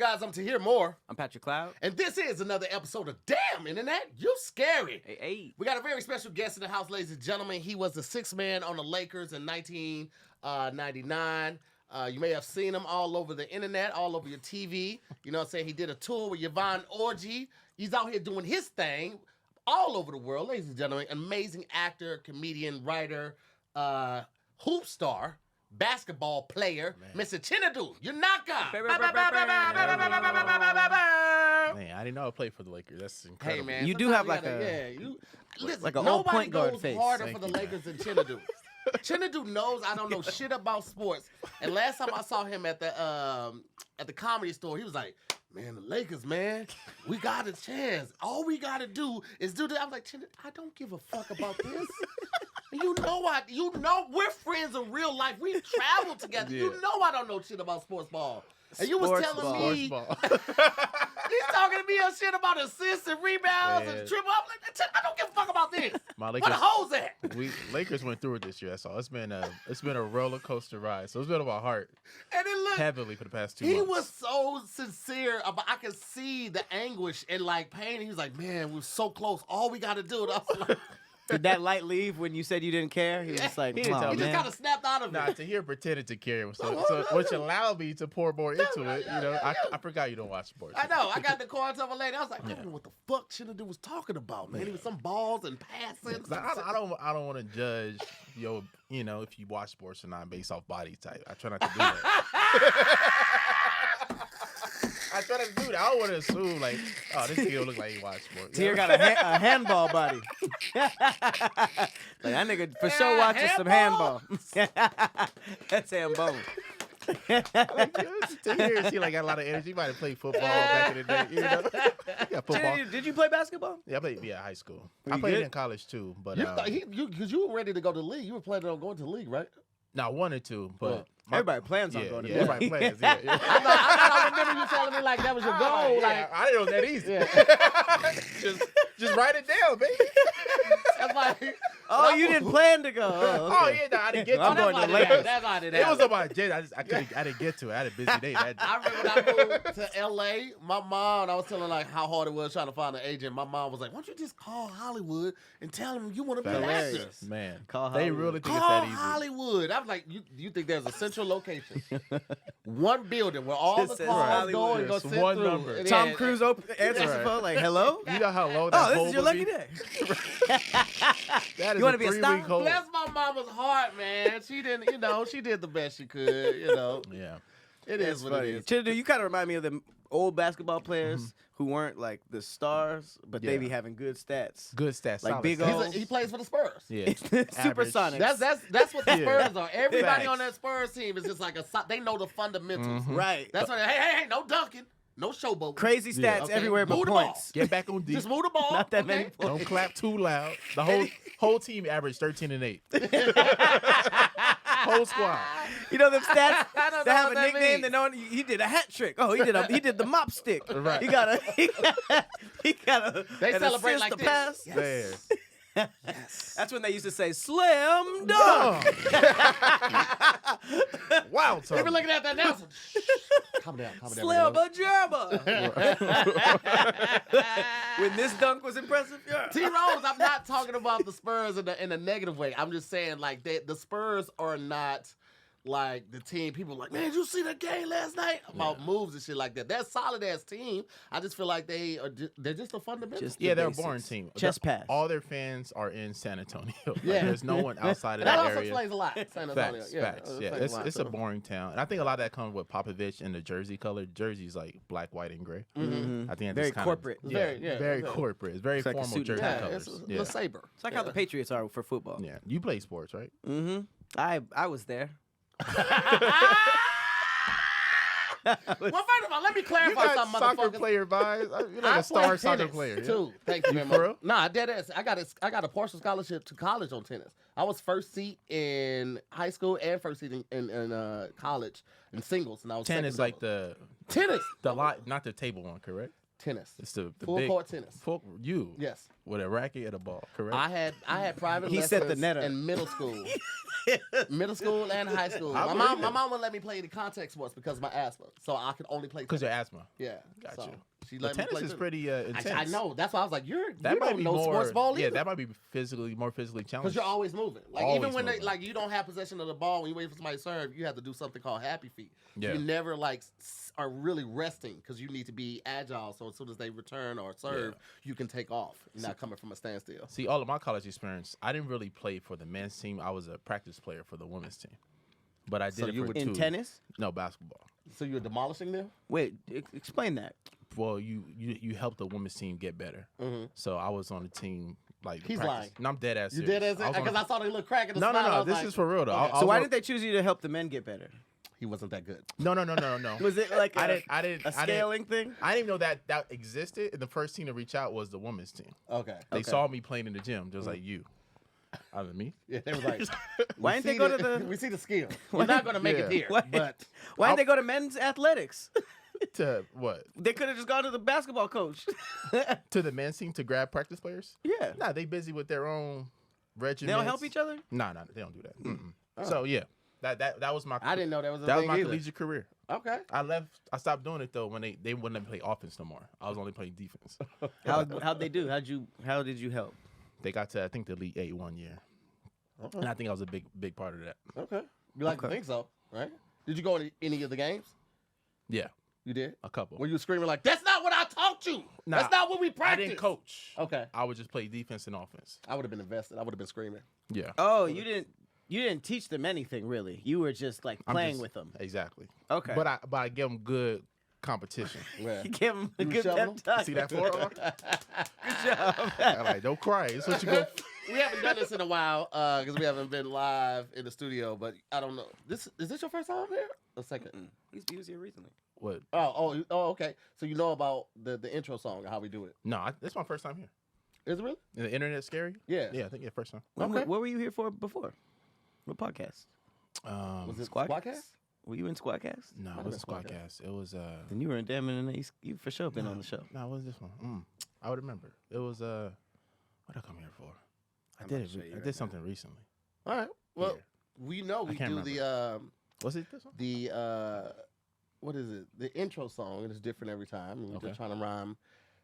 up, guys? I'm Tahir Moore. I'm Patrick Cloud. And this is another episode of Damn Internet, You Scary. Hey. We got a very special guest in the house, ladies and gentlemen. He was the sixth man on the Lakers in 1999. You may have seen him all over the internet, all over your TV. You know what I'm saying? He did a tour with Yvonne Orji. He's out here doing his thing all over the world, ladies and gentlemen. Amazing actor, comedian, writer, hoop star, basketball player, Mr. Chinedu Unaka. Man, I didn't know I played for the Lakers. That's incredible. Hey, man. You do have sometimes listen, like an old point guard goes face. harder Thank for the you. Lakers than Chinedu. Chinedu knows I don't know shit about sports. And last time I saw him at the Comedy Store, he was like, man, the Lakers, man, we got a chance. All we got to do is do this. I was like, Chinedu, I don't give a fuck about this. You know we're friends in real life. We travel together. Yeah. You know I don't know shit about sports ball. And you was telling me, he's talking to me on shit about assists and rebounds and triple. I'm like, I don't give a fuck about this. My Where Lakers, the hoes at? Lakers went through it this year. That's all. It's been a roller coaster ride. So it's been on my heart And it looked, heavily for the past 2 he months. was so sincere about. I could see the anguish and like pain. He was like, man, we're so close. All we got to do. And I was like, Did that light leave when you said you didn't care? He was just like, He didn't tell oh, he me. just man. kind of snapped out of it. Nah, Tahir pretended to care, so which allowed me to pour more into it. You know, I forgot you don't watch sports. I know. I got the call to my lady. I was like, I don't know what the fuck Chinedu was talking about, man. He was some balls and passing. I don't want to judge if you watch sports or not based off body type. I try not to do that. I try not to do that. I don't want to assume like, oh, this nigga don't look like he watch sports. Tier got a handball body. Like, that nigga for sure watches some handball. That's handball. Tahir seemed like got a lot of energy. He might have played football back in the day. You know? Yeah, football. Did you play basketball? Yeah, I played high school. You I played good? in college too, but Because you were ready to go to the league. You were planning on going to the league, right? no, I wanted to, but Everybody plans on going to the everybody plans. Yeah. I remember you telling me like that was your goal. Yeah, Like, I didn't know that easy. just write it down, baby. that's like, Oh, you didn't plan to go. Oh, Oh okay. yeah, no, I didn't get to I'm it. going to the Lakers. That's why I did It was that. on my agenda. I didn't get to it. I had a busy day that day. I remember when I moved to LA, my mom, and I was telling her like how hard it was trying to find an agent. My mom was like, why don't you just call Hollywood and tell them you want to be an actor? Hilarious. Man, Call they Hollywood. really think it's Call that easy. Hollywood. I was like, you think there's a central location, one building where all Just the says cars go Hollywood. and go Just sit one through. number. And Tom then- Cruise answers the Right. phone like, hello? You know how low that Oh, this hole is your would lucky be? day. That is You wanna be a 3-week star? hole. Bless my mama's heart, man. She didn't, she did the best she could, Yeah. It is what it is. Chinedu, you kind of remind me of the old basketball players who weren't like the stars, but they Yeah. be having good stats. Good stats. Like solid big stats. old- He plays for the Spurs. Yeah. Supersonics. That's what the Yeah. Spurs are. Everybody Facts. on that Spurs team is just like they know the fundamentals. Right. That's why hey, no dunking, no showboat. Crazy stats Yeah. Okay, everywhere but move the ball. points. Get back on deep. Just move the ball. Not that okay? many points. Don't clap too loud. The whole team averaged 13 and 8. Whole squad. You know them stats? I don't They know have what a that nickname. means. They know he did a hat trick. Oh, he did the mop stick. Right. He got a They an celebrate assist like to this. pass. There. Yes. That's when they used to say slam dunk. Wow, They Tom. were looking at that now. Calm down. Slam a gerba. When this dunk was impressive, yeah. T Rose, I'm not talking about the Spurs in a negative way. I'm just saying like the Spurs are not like the team. People are like, man, did you see that game last night about moves and shit like that. They're a solid ass team. I just feel like they're just a fundamental. Just- Yeah, they're a basics. boring team. Chest pass. All their fans are in San Antonio. Like, Yeah. There's no one outside of that that also area. explains a lot. San Antonio. Facts, Yeah, facts. it Yeah, explains it's lot, a boring town, and I think a lot of that comes with Popovich and the jersey color. Jersey's like black, white, and gray. Mhm. I think Very that's kind corporate. of Very, very yeah. corporate. It's very It's like a formal suit and jersey tie. Yeah, colors. it's Yeah, a saber. It's like how the Patriots are for football. yeah. You play sports, right? Mm-hmm. I was there. Well, first of all, let me You clarify got something, soccer motherfuckers. player vibes. You're like I a star played soccer tennis, player. yeah? too. Thank you, You man. for real? Nah, dead ass. I got a partial scholarship to college on tennis. I was first seat in high school and first seat in college in singles, and I was Tennis second like the tennis. lot, not the table one, correct? Tennis. It's the Full big, court tennis. You. Yes. With a racket and a ball, correct? I had private He lessons set the net up. in middle school. Middle school and high school. I My believe mom it. wouldn't let me play the contact sports because of my asthma. So I could only play Because tennis. your asthma. Yeah. Got so you. She The let me tennis play is tennis. pretty intense. I know. That's why I was like, you That might don't be know more. sports ball either. Yeah, that might be more physically challenging. Because you're always moving. Like Always even when moving. you don't have possession of the ball when you wait for somebody to serve, you have to do something called happy feet. Yeah. You never are really resting because you need to be agile. So as soon as they return or serve, you can take off. You're not coming from a standstill. See, all of my college experience, I didn't really play for the men's team. I was a practice player for the women's team. But I did So it you for would- In two. tennis? No, basketball. So you're demolishing them. Wait, explain that. Well, you helped the women's team get better. Mm-hmm. So I was on the team. Like He's practice. lying. No, I'm dead ass. You serious. did as I was on because I saw the little crack in the No, smile. I no. was This like, is for real though. okay. I So was why on- did they choose you to help the men get better? He wasn't that good. No. Was it like I a didn't. scaling thing? I didn't even know that existed. And the first team to reach out was the women's team. Okay. They saw me playing in the gym, just like you. I mean, me. Yeah, they was like, Why we didn't they see go to the? We see the skill. We're not going to make it Yeah. here, Why- but Why didn't they go to men's athletics? To what? They could have just gone to the basketball coach. To the men's team to grab practice players? Yeah. Nah, they busy with their own regiments. They don't help each other? Nah, they don't do that. So yeah, that was my. I didn't know that was a That was thing my either. collegiate career. Okay. I stopped doing it though when they wouldn't let me play offense no more. I was only playing defense. How'd they do? How did you help? They got to I think the Elite 8 one year, and I think I was a big part of that. Okay. You like to think so, right? Did you go to any of the games? Yeah, You did? a couple. Were you screaming like, that's not what I taught you. Nah, That's not what we I practiced. didn't coach. Okay. I would just play defense and offense. I would have been invested. I would have been screaming. Yeah. Oh, you didn't teach them anything really. You were just like I'm playing just- with them. Exactly. Okay. But I give them good competition. Yeah. You give them a You good shove pep 'em? talk. See that forearm? Good job. I'm like, don't cry. It's what you go. We haven't done this in a while because we haven't been live in the studio, but I don't know. Is this your first time here? Or second? He was here recently. What? Oh, okay. So you know about the intro song and how we do it. No, this is my first time here. Is it really? And the internet scary? Yeah. Yeah, I think yeah, first time. Okay. What were you here for before? What podcast? Was it Squadcast? Squadcast? Were you in Squadcast? No, Might it have wasn't been Squadcast. Squadcast. It was Then you were in Damn and you for sure been on the show. No, it was this one. I would remember. It was what I come here for? I I'm did about it. to show you I right did now. something recently. All right. Well, Here. we know we can't do the Was it this one? what is it? The intro song, and it's different every time. And we're Okay. just trying to rhyme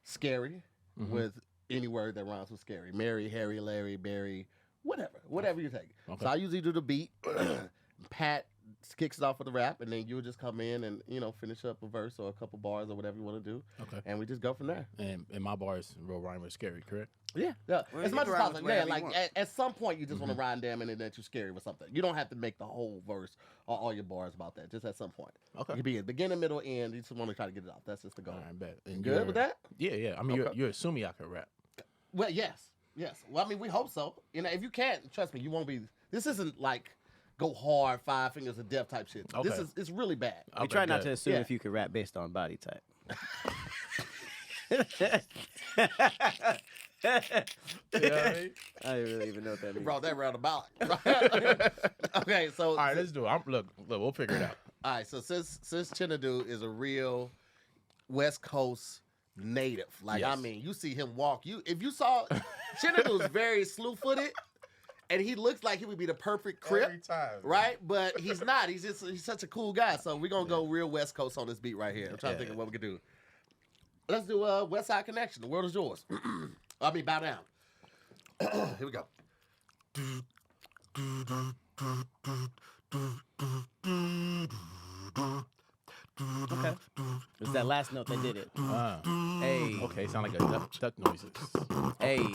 scary with any word that rhymes with scary. Mary, Harry, Larry, Barry, whatever you take. Okay. So I usually do the beat. Pat kicks it off with the rap, and then you would just come in and finish up a verse or a couple bars or whatever you want to do, Okay. and we just go from there. And my bars real rhyme with scary, correct? Yeah, Well, as you much can as rhyme with possible. Yeah, whatever you like want. at some point you just want to rhyme damn it and that you're scary with something. You don't have to make the whole verse or all your bars about that. Just at some point. Okay. It could be a beginning, middle, end. You just want to try to get it off. That's just the goal. All right, bet. And Good with that? Yeah. I mean, Okay. you're assuming I can rap. Well, yes. Well, I mean, we hope so. If you can't, trust me, you won't be. This isn't like go hard, 5 fingers of death type shit. Okay. It's really bad. We Okay, try not good. to assume Yeah. if you could rap based on body type. You know what I mean? I don't really even know what that We means. brought that roundabout. Okay, so All right, let's do it. Look, we'll figure it out. all right, so since Chinedu is a real West Coast native, like I Yes. mean, you see him walk. If you saw Chinedu is very slew-footed, and he looks like he would be the perfect crip, time. right? But he's not. He's such a cool guy. So we're gonna go real West Coast on this beat right here. I'm trying to think of what we could do. Let's do West Side Connection. The world is yours. I mean, bow down. Here we go. Okay. It was that last note that did it. Hey, Okay, sound like a duck noises. hey.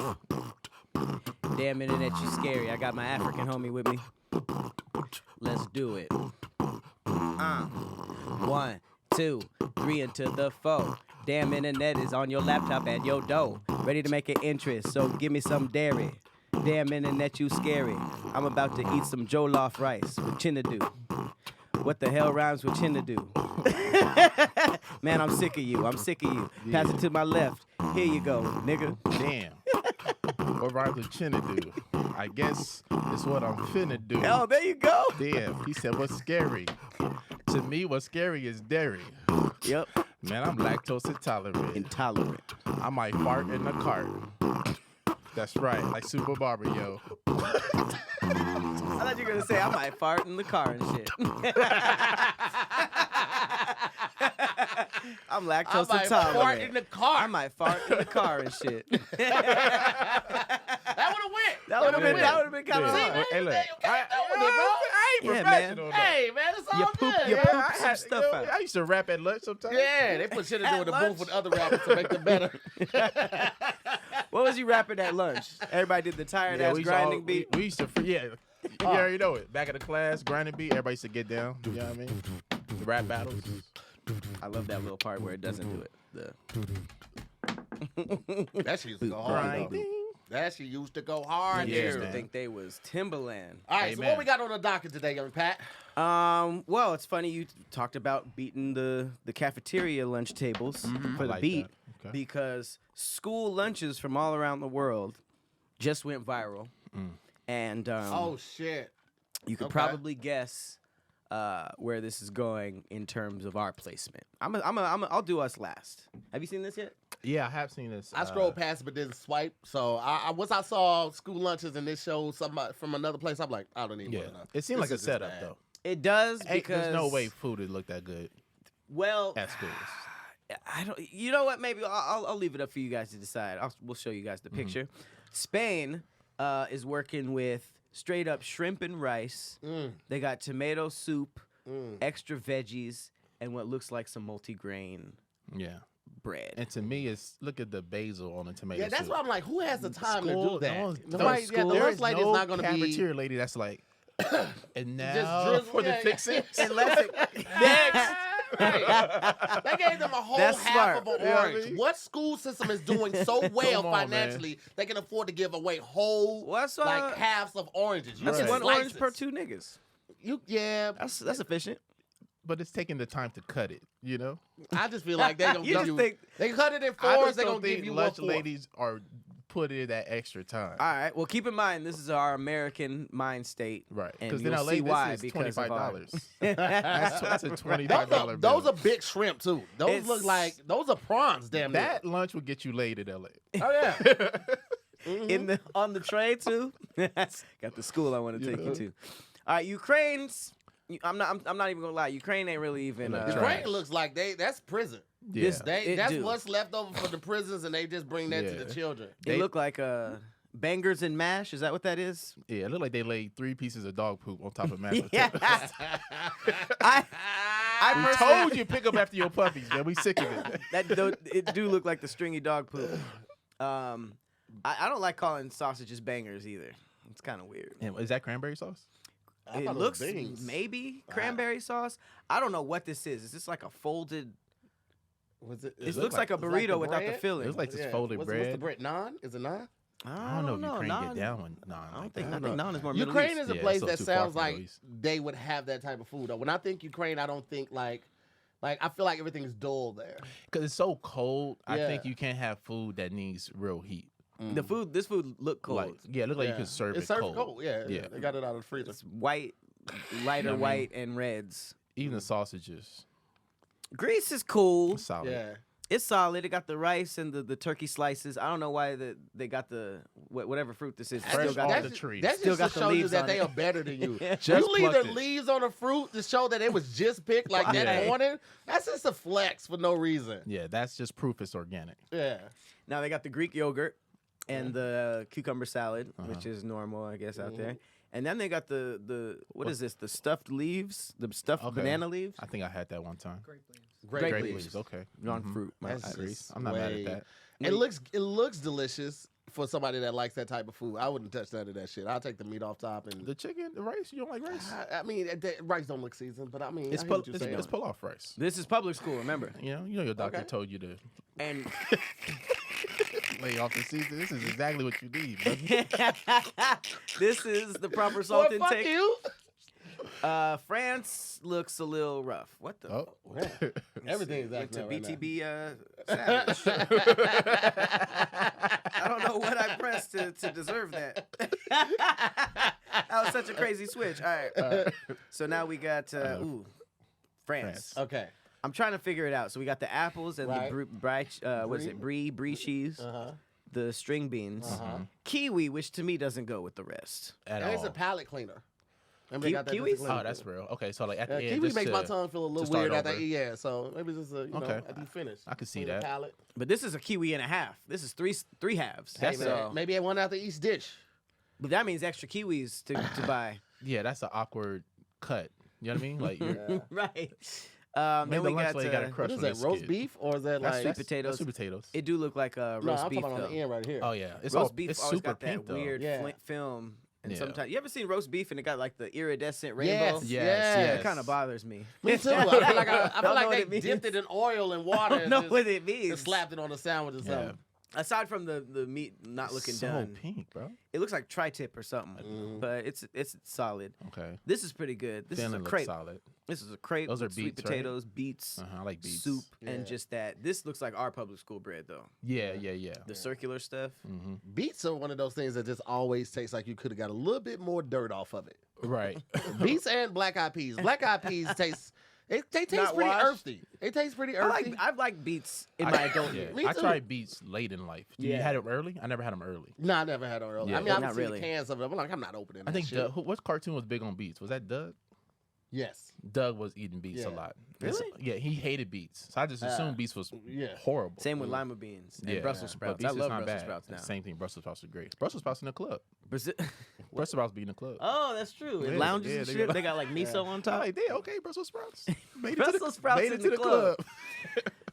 Damn internet, you scary. I got my African homie with me. Let's do it. 1, 2, 3 into the 4. Damn internet is on your laptop at your door. Ready to make an interest, so give me some dairy. Damn internet, you scary. I'm about to eat some jollof rice with Chinedu. What the hell rhymes with Chinedu? Man, I'm sick of you. Pass it to my left. Here you go, nigga. Damn. What rhymes with Chinedu? I guess it's what I'm finna do. Oh, there you go. Damn. He said, what's scary? To me, what's scary is dairy. Yep. Man, I'm lactose intolerant. Intolerant. I might fart in the cart. That's right, like Super Mario. I thought you were gonna say I might fart in the car and shit. I'm lactose I might intolerant. fart in the car. I might fart in the car and shit. That would have went. That would have been kind of Yeah. hard. Hey, look, You can't do it, bro. I ain't Yeah, professional. though. Hey, man, it's all You poop- good. you man. poop I some had, stuff out. I used to rap at lunch sometimes. Yeah, they put shit into At the lunch? booth with other rappers to make them better. What was you rapping at lunch? Everybody did the tired ass we used to grinding all- beat. We used to, yeah. You already know it. Back in the class, grinding beat, everybody used to get down. You know what I mean? The rap battles. I love that little part where it doesn't do it. That shit used to go hard. though. Grinding. That shit used to go hard. I Yeah, used there. to man. think they was Timberland. All right, so Amen. what we got on the docket today, young Pat? Well, it's funny you talked about beating the cafeteria lunch tables for I the like beat that. Okay. because school lunches from all around the world just went viral, and Oh shit. you could okay. probably guess where this is going in terms of our placement. I'll do us last. Have you seen this yet? Yeah, I have seen this. I scrolled past it but didn't swipe. So I once I saw school lunches and this showed somebody from another place, I'm like, I don't even Yeah, want to know. it seemed This like a is just setup bad. though. It does Hey, because there's no way food would look that good Well, at schools. I don't. You know what? Maybe I'll leave it up for you guys to decide. We'll show you guys the picture. Spain is working with straight up shrimp and rice. They got tomato soup, extra veggies, and what looks like some multigrain Yeah. bread. And to me, it's look at the basil on the tomato Yeah, that's soup. why I'm like, who has the time to School, do that? no, Nobody- school, yeah, the there lunch is lady is no not going to be. cafeteria lady that's like, and now drizzle- for the yeah, yeah. fixings. Unless it, Next. Right. They gave them a whole That's half smart. of an You know what I orange. mean? What school system is doing so well Come on, man. financially they can afford to give away whole What's, like halves of oranges? You that's can one slice orange it. per two niggas. Yeah, That's efficient. But it's taking the time to cut it, you know? I just feel like they gonna You give just you. think- They cut it in I fours. just They don't gonna give think you lunch one four. ladies are put in that extra time. All right. Well, keep in mind this is our American mind state, Right. And Because you'll in LA, see why this is because of our- $25. That's a $25 Those bill. are big shrimp too. Those It's- look like those are prawns. Damn near. That lunch would get you laid in LA. Oh yeah. in the on the tray too. Got the school I want to take you to. All right, Ukraine's. I'm not even gonna lie. Ukraine ain't really even. Look, Ukraine looks like that's prison. Yeah. That's do. what's left over for the prisons, and they just bring that to Yeah. the children. It looked like bangers and mash. Is that what that is? Yeah, it looked like they laid 3 pieces of dog poop on top of mashed Yeah. potatoes. I We personally told you pick up after your puppies, man. We sick of it. it do look like the stringy dog poop. I don't like calling sausages bangers either. It's kind of weird. And is that cranberry sauce? I It thought was looks beans. maybe cranberry sauce. I don't know what this is. Is this like a folded? Was it? It looks like a burrito without the bread? filling. It looks like just folded What's bread. the bread? Naan? Is it naan? I don't know if Ukraine get down with naan. I don't like think. that. I think naan is more Middle Ukraine East. is a Yeah, place it's that too far sounds from like Middle East. they would have that type of food. Though. When I think Ukraine, I don't think like I feel like everything is dull there. Because it's so cold, I Yeah. think you can't have food that needs real heat. The food. This food look cold. Like, yeah, it look like you could serve it's it served cold. cold. Yeah, Yeah. They got it out of the freezer. It's white, lighter I mean? white and reds. Even the sausages, Greece is cool. solid. Yeah. It's solid. It got the rice and the turkey slices. I don't know why they got the whatever fruit this is. Fresh Still got off the, the tree. That's Still just got to the show you leaves that on they it. are better than you. Just You leave the plucked it. leaves on the fruit to show that it was just picked like that Yeah. morning. That's just a flex for no reason. Yeah, that's just proof it's organic. Yeah. Now they got the Greek yogurt and the cucumber salad, which is normal, I guess, out there. And then they got the what is this? The stuffed leaves, the stuffed Okay. banana leaves. I think I had that one time. Grape Grape leaves. leaves. Okay. Non-fruit. My That's bad. agree. just I'm not mad way- at that. It looks delicious for somebody that likes that type of food. I wouldn't touch none of that shit. I'll take the meat off top and. The chicken, the rice, you don't like rice? I mean, rice don't look seasoned, but I mean, It's I hear pull, what you're it's, saying. it's pull off rice. This is public school, remember? You know your doctor Okay. told you to And lay off the season. This is exactly what you need. Brother. this is the proper Boy, salt fuck intake. you. France looks a little rough. What the? Oh. Everything is Went to acting right BTB Savage. I don't know what I pressed to deserve that. That was such a crazy switch. All right. So now we got France. now. Okay. I'm trying to figure it out. So we got the apples and Right. what is it? Brie cheese, the string beans, kiwi, which to me doesn't go with the rest. At And it's all. a palate cleaner. Remember they got that Kiwis? just a Oh, that's real. Okay, so like at the end, kiwi just makes my to- tongue feel a to little start weird after over. yeah. So maybe just Okay. after you finish. I can see Clean your that. palate. But this is a kiwi and a half. This is three halves. Hey, That's man, maybe one after each dish. But that means extra kiwis to buy. Yeah, that's an awkward cut. You know what I mean? Like you're, Yeah. Right. maybe Then we the lunch got lady got a What crush is on that? this Roast kid. beef or is that That's like? sweet potatoes. That's sweet potatoes. It do look like a No, roast I'm beef talking about on though. the end right here. Oh yeah, it's Roast all, beef it's always super got that pink though. weird Yeah. film. And Yeah. sometimes you ever seen roast beef and it got like the iridescent rainbow? Yes, Yes, yes. yes. It kind of bothers me. Me too. I feel like Don't know what they it means. dipped it in oil and water. I don't and know just- what it means. and slapped it on a sandwich or Yeah. something. Aside from the meat not looking so done, pink, bro. it looks like tri-tip or something. Mhm. But it's solid. Okay, This is pretty good. This Finland is a looks crepe. solid. This is a crepe. Those are with sweet beets, right? potatoes, beets, I like beets. soup, Yeah. and just that. This looks like our public school bread though. Yeah. The circular stuff. Mm-hmm. Beets are one of those things that just always tastes like you could have got a little bit more dirt off of it. Right. Beets and black eyed peas. Black eyed peas taste. They taste Not pretty washed? earthy. They taste pretty earthy. I've liked beets in my adult Yeah. years. Me I too. tried beets late in life. You Yeah. had them early? I never had them early. No, I never had them early. Yeah. I mean, I've Not seen really. the cans of it. I'm like, I'm not opening that I think shit. what cartoon was big on beets? Was that Doug? Yes. Doug was eating beets a Yeah. lot. Really? Yeah, he hated beets. So I just assumed beets was Yeah. horrible. Same with lima beans and Yeah, Brussels but sprouts. beets I is love not Brussels bad. sprouts now. Same thing. Brussels sprouts are great. Brussels sprouts in the club. Brazil- Brussels sprouts be in the club. oh, that's true. In Yeah, lounges yeah, and they shit, got- they got like miso on I'm top. like, yeah, okay, Brussels sprouts. Made Brussels sprouts made in it to the the club. club.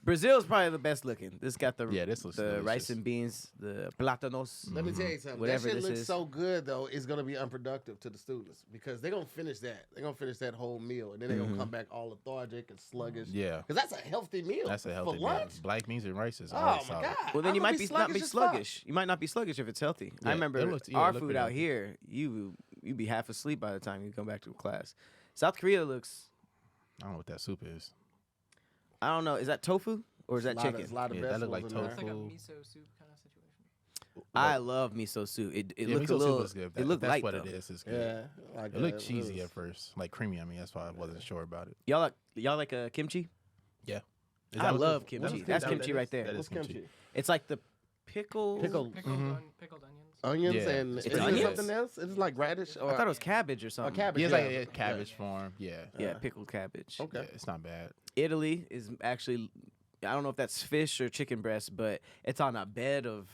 Brazil's probably the best looking. This got the Yeah, this looks the rice delicious. and beans, the platanos. Let me tell you something. Whatever that shit this looks is. so good though. It's gonna be unproductive to the students because they're gonna finish that. They're gonna finish that whole meal, and then they're gonna come back all lethargic and sluggish. Yeah. Because that's a healthy meal. That's a healthy for lunch. meal. Black beans and rice is Oh always my solid. god. Well, then you I'ma might not be as fuck. sluggish. You might not be sluggish if it's healthy. Yeah, I remember it looks- yeah, our it looked food pretty out healthy. here. You be half asleep by the time you come back to class. South Korea looks. I don't know what that soup is. I don't know. Is that tofu or is that Lot of- chicken? it's a lot of Yeah, that look vegetables like in there. It's like a Tofu. miso soup kind of situation. I love miso soup. It Yeah, looked miso a little. soup is good. It looked That's light what though. it is. It's good. Yeah, like It looked that. cheesy was- at first, like creamy. I mean, that's why I wasn't sure about it. Y'all like kimchi? Yeah. Is I that what love that- kimchi. is That's that what kimchi that right is? there. That is What's kimchi. kimchi? It's like the pickle. Pickle. Pickled onions. Onions Yeah. and It's is it onions? something else? It's like radish or I thought it was cabbage or something. cabbage. Yeah, it's Yeah. like a cabbage form. Yeah. Yeah, pickled cabbage. Okay. Yeah, it's not bad. Italy is actually, I don't know if that's fish or chicken breast, but it's on a bed of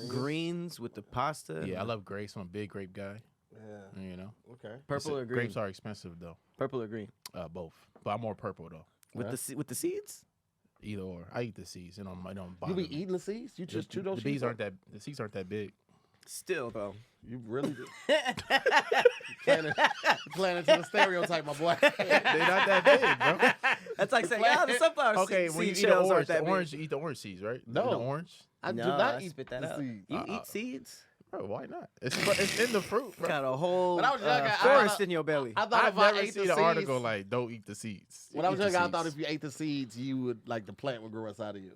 greens with the pasta. Yeah, I love grapes. I'm a big grape guy. Yeah. You know, Okay. Purple or green? Grapes are expensive though. Purple or green? Both, but I'm more purple though. With with the seeds? Either or. I eat the seeds. It don't You bother be me. eating the seeds? You just chew the those bees seeds aren't up? the seeds aren't that big. Still though. You really do. Planning to the stereotype, my boy. They're not that big, bro. That's like saying, the sunflower Okay, seed when you eat the shells aren't orange, that the big. orange, you eat the orange seeds, right? No. The orange. I do No, not I eat spit that the out. seeds. You eat seeds? Bro, why not? It's in the fruit, bro. Got a whole When I was young, I forest thought- in your belly. I thought I've if I never ate seen the an seeds, article like "Don't eat the seeds." when I was Eat the young, I thought seeds. if you ate the seeds, you would like the plant would grow inside of you.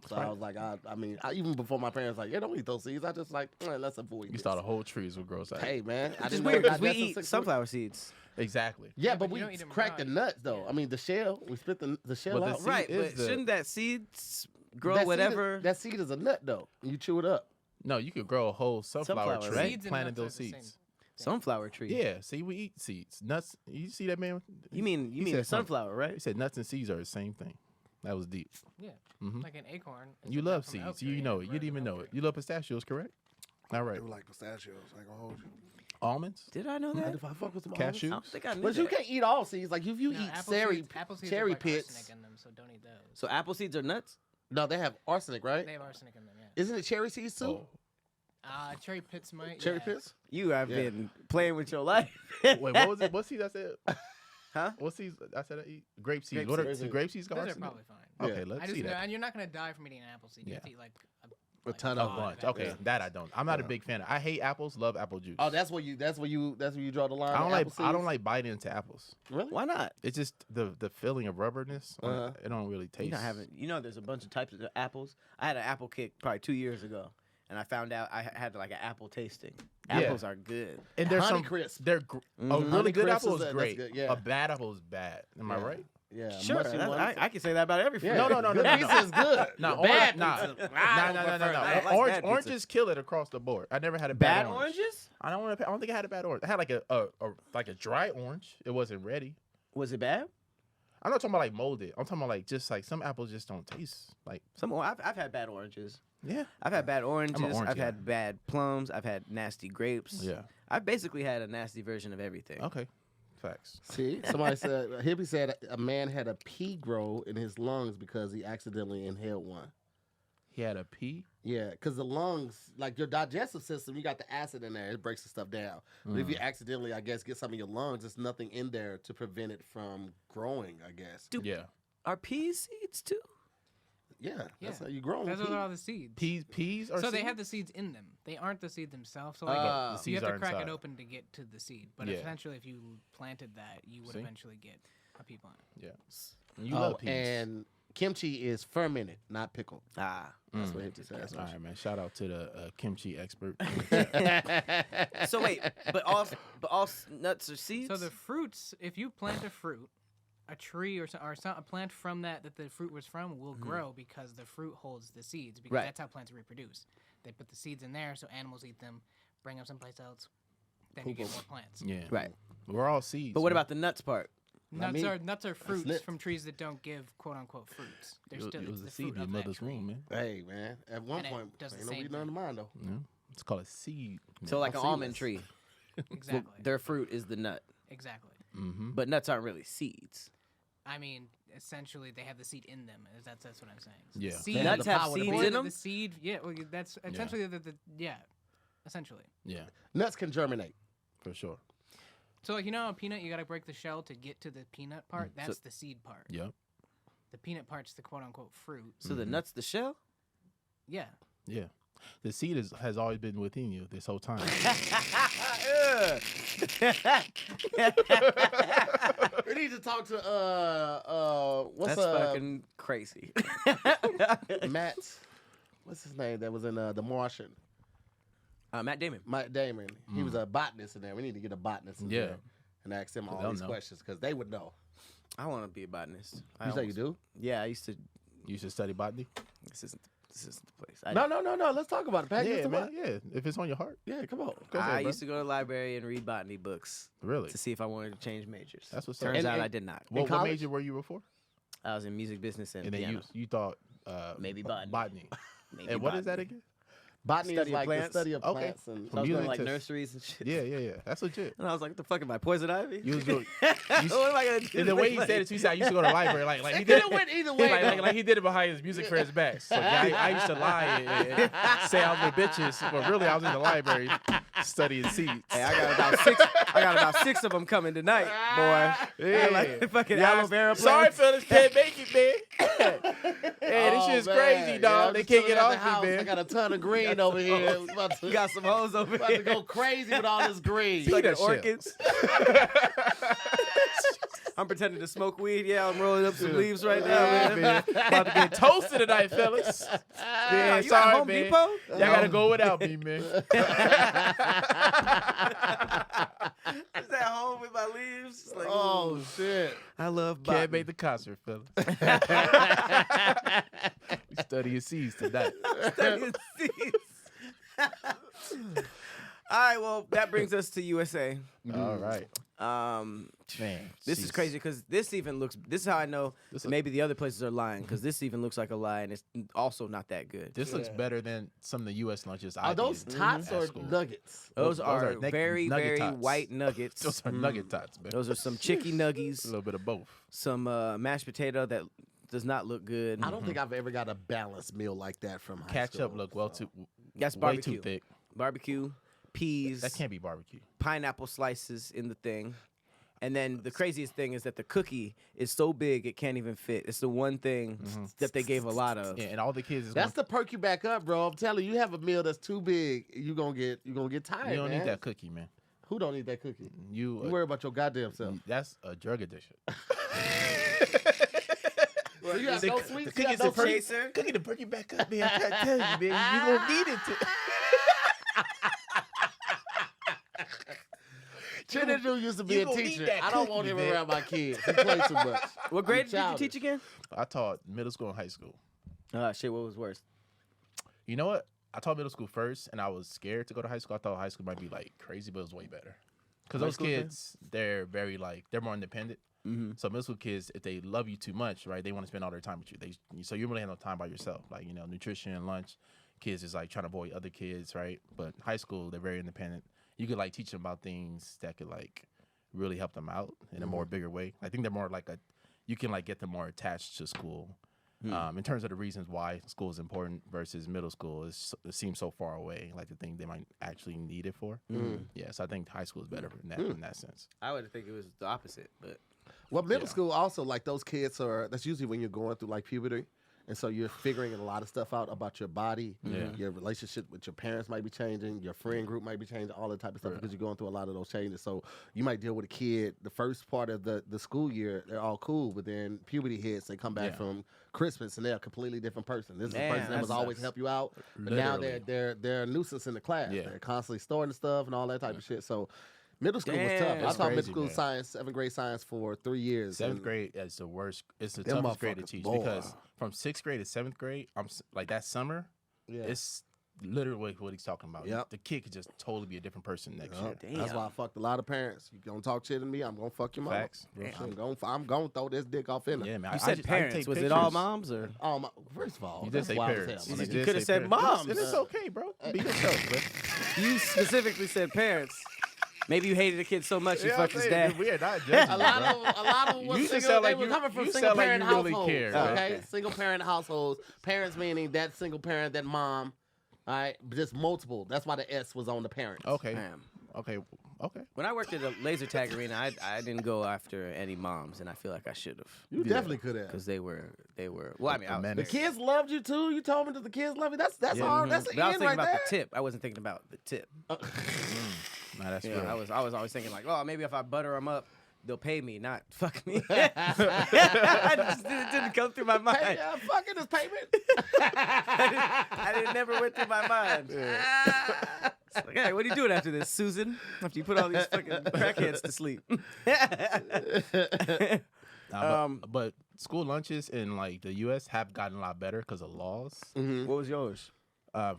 So I was like, I mean, even before my parents like, yeah, don't eat those seeds. I just like, let's avoid. you this. thought a whole trees would grow. Hey man, I Which is didn't know weird it because we got eat six sunflower seeds. Exactly. Yeah, Yeah, but but you we don't eat 'em crack the raw. nuts though. Yeah. I mean, the shell. We split the shell But the out. seed Right, is but the- shouldn't that seeds grow That seed is- whatever? that seed is a nut though. You chew it up. No, you could grow a whole sunflower, Sunflower, tree right? Seeds and planting nuts are those the same. seeds. Sunflower tree. Yeah, see, we eat seeds, nuts. You see that man? You mean He the said something. sunflower, right? He said nuts and seeds are the same thing. That was deep. Yeah. Mhm. Like an acorn. is You a nut love from an seeds. oak You tree know and it. You didn't even grows know an it. You love pistachios, correct? All right. like pistachios. I ain't gonna hold you. Almonds, Did I know that? If I fuck with some I cashews. don't think I knew but you that. can't eat all seeds. Like if you No, eat apple cherry seeds- apple seeds cherry have, like, pits. arsenic in them, so don't eat those. So apple seeds are nuts? No, they have arsenic, right? They have arsenic in them, yeah. Isn't it cherry seeds too? Oh. Cherry pits might. Cherry yeah. pits? You have Yeah. been playing with your life. Wait, what was it? What seeds I said? Huh? What seeds I said I eat? Grape seeds. Grape What are seeds. grape seeds? got Those are arsenic? probably fine. Okay, Yeah. let's I just see know, that. and you're not gonna die from eating an apple seed. You have to eat like A ton A of them. bunch. Okay, Yeah. that I don't. I'm not a Yeah. big fan. I hate apples. Love apple juice. Oh, that's where you draw the line. I don't on like. apple I don't seeds? like biting into apples. Really? Why not? It's just the feeling of rubberness. Uh-huh. It don't really taste. You not having. You know, there's a bunch of types of apples. I had an apple kick probably 2 years ago, and I found out I had like an apple tasting. Yeah. Apples are good. And there's Honey some crisp. They're a Mhm. really Honey good crisp apple is is that's great. good, yeah. A bad apple is bad. Am I Yeah. right? Yeah, Sure, mushy one. I can say that about every fruit. Yeah. No, Good pizza is good. Nah, Bad nah, pizza. no. I like Orange, bad pizza. oranges kill it across the board. I never had a Bad bad orange. oranges? I don't think I had a bad orange. I had like a dry orange. It wasn't ready. Was it bad? I'm not talking about like molded. I'm talking about like just like some apples just don't taste like. I've had bad oranges. Yeah. I've had bad oranges. orange I've guy. had bad plums. I've had nasty grapes. Yeah. I've basically had a nasty version of everything. Okay. Facts. See, somebody said, Hippie said a man had a pea grow in his lungs because he accidentally inhaled one. He had a pea. Yeah, because the lungs, like your digestive system, you got the acid in there. It breaks the stuff down. But if you accidentally, I guess, get some in your lungs, there's nothing in there to prevent it from growing, I guess. Yeah. Are peas seeds too? Yeah, that's Yeah. how you grow. That's what are all the seeds. Peas are. So they seeds? have the seeds in them. They aren't the seed themselves. So like The you seeds have to are crack inside. it open to get to the seed. But Yeah. essentially, if you planted that, you would See? eventually get a pea plant. Yeah. You Oh, love peas. and kimchi is fermented, not pickled. Ah. That's what Hippie said. All right, man. Shout out to the kimchi expert. So wait, but all nuts are seeds? So the fruits, if you plant a fruit, a tree or a plant from that the fruit was from will grow because the fruit holds the seeds because Right. that's how plants reproduce. They put the seeds in there so animals eat them, bring them someplace else, then you get more plants. Yeah. Right. We're all seeds. But what man. about the nuts part? Not me. Nuts are fruits lit. from trees that don't give quote unquote fruits. They're It, still it was it's a the seed fruit in your of that mother's tree. womb, man. Hey, man. At one And it point, does the ain't no same reading on the mind, though. Yeah. It's called a seed. So like an I'll see almond this. tree. Exactly. Their fruit is the nut. Exactly. Mm-hmm. But nuts aren't really seeds. I mean, essentially, they have the seed in them. That's what I'm saying. So Yeah. The seed, They Nuts the have power to seeds plant in them? The seed, yeah. Well, that's essentially essentially. Yeah, Nuts can germinate. for sure. So like a peanut, you gotta break the shell to get to the peanut part. That's the seed part. Yep. The peanut part's the quote unquote fruit. So the nuts, the shell? Yeah. Yeah. The seed has always been within you this whole time. We need to talk to what's That's fucking crazy. Matt? What's his name? That was in The Martian. Matt Damon. Matt Damon. He was a botanist in there. We need to get a botanist in Yeah. there and ask them all they'll these know. questions because they would know. I want to be a botanist. You say you do? Yeah, I used to. You should study botany. This isn't the place. No. Let's talk about it. Pat, Yeah, get man. to Yeah, if it's on your heart. Yeah, come on. Go ahead, I bro. used to go to the library and read botany books Really? to see if I wanted to change majors. That's what's up. Turns And- out and- I did not. What college? major were you before? I was in music business and And then piano. you thought Maybe botany. Botany. Maybe And what is that botany. again? Botany Study is of like plants? the study of Okay. plants. And So I was going music to like to- nurseries and shit. Yeah. That's legit. And I was like, what the fuck am I, poison ivy? You was doing. what am I going to do? And the way he said it, he said I used to go to the library. Like he it did could have went either way. like he did it behind his music friend's back. So yeah, I used to lie and say I was with bitches, but really I was in the library studying seeds. Hey, I got about six of them coming tonight, boy. Yeah. Like fucking Yeah, aloe vera sorry, plants. fellas, can't make it, man. Hey, this shit's crazy, dog. They can't get off me, I man. got a ton of green over here. We about to, You got some hoes over about to here. go crazy with all this green. See Fucking that shit. orchids. I'm pretending to smoke weed. Yeah, I'm rolling up some leaves right now, Yeah, man. man. About to get toasted tonight, fellas. Yeah, you sorry, at Home man. Depot? Y'all gotta go without me, man. Is that home with my leaves? It's like, Oh, ooh, shit. I love Can't botany. make the concert, fellas. We studying seeds tonight. Studying seeds. All right, well, that brings us to USA. All right. Man, This is crazy because this even looks. This is how I know This that maybe the other places are lying because this even looks like a lie and it's also not that good. This looks better than some of the U.S. lunches. Are those tots or nuggets? Those are are very, nugget very tots. white nuggets. Those are nugget tots, man. Those are some chicky A nuggies, little bit of both. some mashed potato that does not look good. I don't think I've ever got a balanced meal like that from high Ketchup school. look too That's way barbecue. too thick. Barbecue, peas, That can't be barbecue. pineapple slices in the thing. And then the craziest thing is that the cookie is so big it can't even fit. It's the one thing that they gave a lot of. Yeah, and all the kids is That's to perk you back up, bro. I'm telling you, you have a meal that's too big, you're gonna get tired. you don't man. need that cookie, man. Who don't need that cookie? You You worry about your goddamn self. that's a drug addiction. So you have no sweets. You have the no sweets. chaser. Cookie to perk you back up, man. I'm trying to tell you, man. You gonna need it to. Chinedu used to be You a gonna need teacher. that I don't cookie, want him man. around my kids. He plays too much. What grade did you childish. teach again? I taught middle school and high school. Shit, what was worse? You know what? I taught middle school first, and I was scared to go to high school. I thought high school might be like crazy, but it was way better. Because High those school, okay. kids, they're very like they're more independent. Mm-hmm. So middle school kids, if they love you too much, right, they want to spend all their time with you. So you really have no time by yourself. Like nutrition and lunch. Kids is like trying to avoid other kids, right? But high school, they're very independent. You could like teach them about things that could like really help them out in a more bigger way. I think they're more like you can like get them more attached to school. In terms of the reasons why school is important versus middle school, it seems so far away, like the thing they might actually need it for. Yeah, so I think high school is better in that sense. I would think it was the opposite, but Well, middle school also, like those kids that's usually when you're going through like puberty. And so you're figuring a lot of stuff out about your body. Yeah. Your relationship with your parents might be changing. Your friend group might be changing, all that type of stuff because you're going through a lot of those changes. So you might deal with a kid the first part of the school year, they're all cool. But then puberty hits, they come back from Christmas and they're a completely different person. This is Man, the person that that was always sucks. help you out. But now Literally. they're a nuisance in the class. Yeah. They're constantly storing stuff and all that type of shit. So middle school was tough. Damn. I That's taught middle crazy, school man. science, 7th grade science for 3 years. Seventh and grade is the worst. It's the Them toughest grade to motherfuckers, teach boy. because from 6th grade to 7th grade, like that summer, Yeah. it's literally what he's talking about. Yep. The kid could just totally be a different person next year. Yup. That's why I fucked a lot of parents. You gonna talk shit to me, I'm gonna fuck your mama. Facts. Real shit. I'm gonna throw this dick off in her. Yeah, man. you I said just- I parents. take Was it all pictures. moms or? First of all, You did that's say wild parents. as hell. You My did nigga. coulda say said parents. moms. And it's okay, bro. Be yourself, bro. You specifically said parents. Maybe you hated the kid so much you Yeah, fucked I'm his saying, dad. we are not judging. A lot of them was You just single. sound They like were you- coming from you single sound like parent you really households. care, bro. Okay, Okay. single parent households. Parents meaning that single parent, that mom. All right, but just multiple. That's why the S was on the parents. Okay. Damn. Okay. When I worked at a laser tag arena, I didn't go after any moms, and I feel like I should have. You definitely could have. Because they were. Well, I mean, I was menace. The very- kids loved you too. You told me that the kids love you. That's all. That's the But I was end thinking right about there. the tip. I wasn't thinking about the tip. Nah, that's Yeah, real. I was always thinking like, oh, maybe if I butter them up, they'll pay me, not fuck me. It didn't come through my mind. Hey, fucking this payment. It never went through my mind. It's like, hey, what are you doing after this, Susan? After you put all these fucking crackheads to sleep. But school lunches in like the U.S. have gotten a lot better because of laws. What was yours?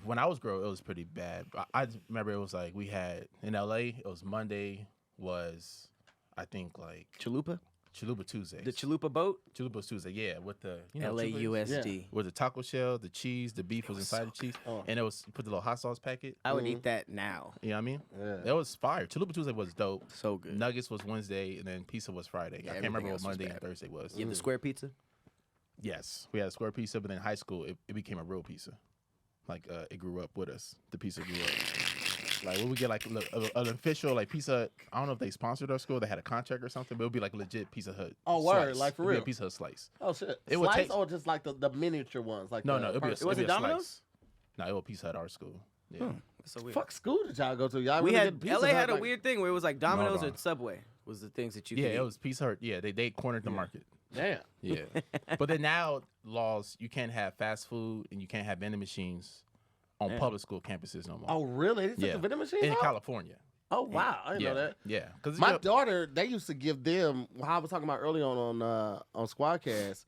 When I was growing, it was pretty bad. I remember it was like we had in L.A. It was Monday was I think like Chalupa? Chalupa Tuesday. The Chalupa boat? Chalupa was Tuesday, yeah, with the Chalupa LAUSD. with the taco shell, the cheese, the beef was inside the cheese, and it was you put the little hot sauce packet. I would eat that now. You know what I mean? Yeah. That was fire. Chalupa Tuesday was dope. So good. Nuggets was Wednesday, and then pizza was Friday. I can't everything remember what else was Monday bad. and Thursday was. You have the square pizza? Yes, we had a square pizza, but in high school, it became a real pizza. Like it grew up with us. The pizza grew up. Like when we get like an official like pizza, I don't know if they sponsored our school. They had a contract or something, but it would be like a legit Pizza Hut. Oh, word, slice. like for It'd be real? a Pizza Hut slice. Oh shit. It would Slice take- or just like the miniature ones, like No, the it'd be a, person- Was it'd it be a Domino's? slice. No, it was Pizza Hut at our school. Yeah. So weird. Fuck school did y'all go to? Y'all We really had did Pizza LA Hut, had a like- weird thing where it was like Domino's No, or Subway was the things that you Yeah, could it eat. was Pizza Hut. Yeah, they cornered the market. Damn. Yeah. But then now laws, you can't have fast food and you can't have vending machines on public school campuses no more. Oh really? They took yeah. the vending machines in out? California. Oh wow, I didn't Yeah, know that. yeah. Because My daughter, they used to give them. How I was talking about early on Squadcast.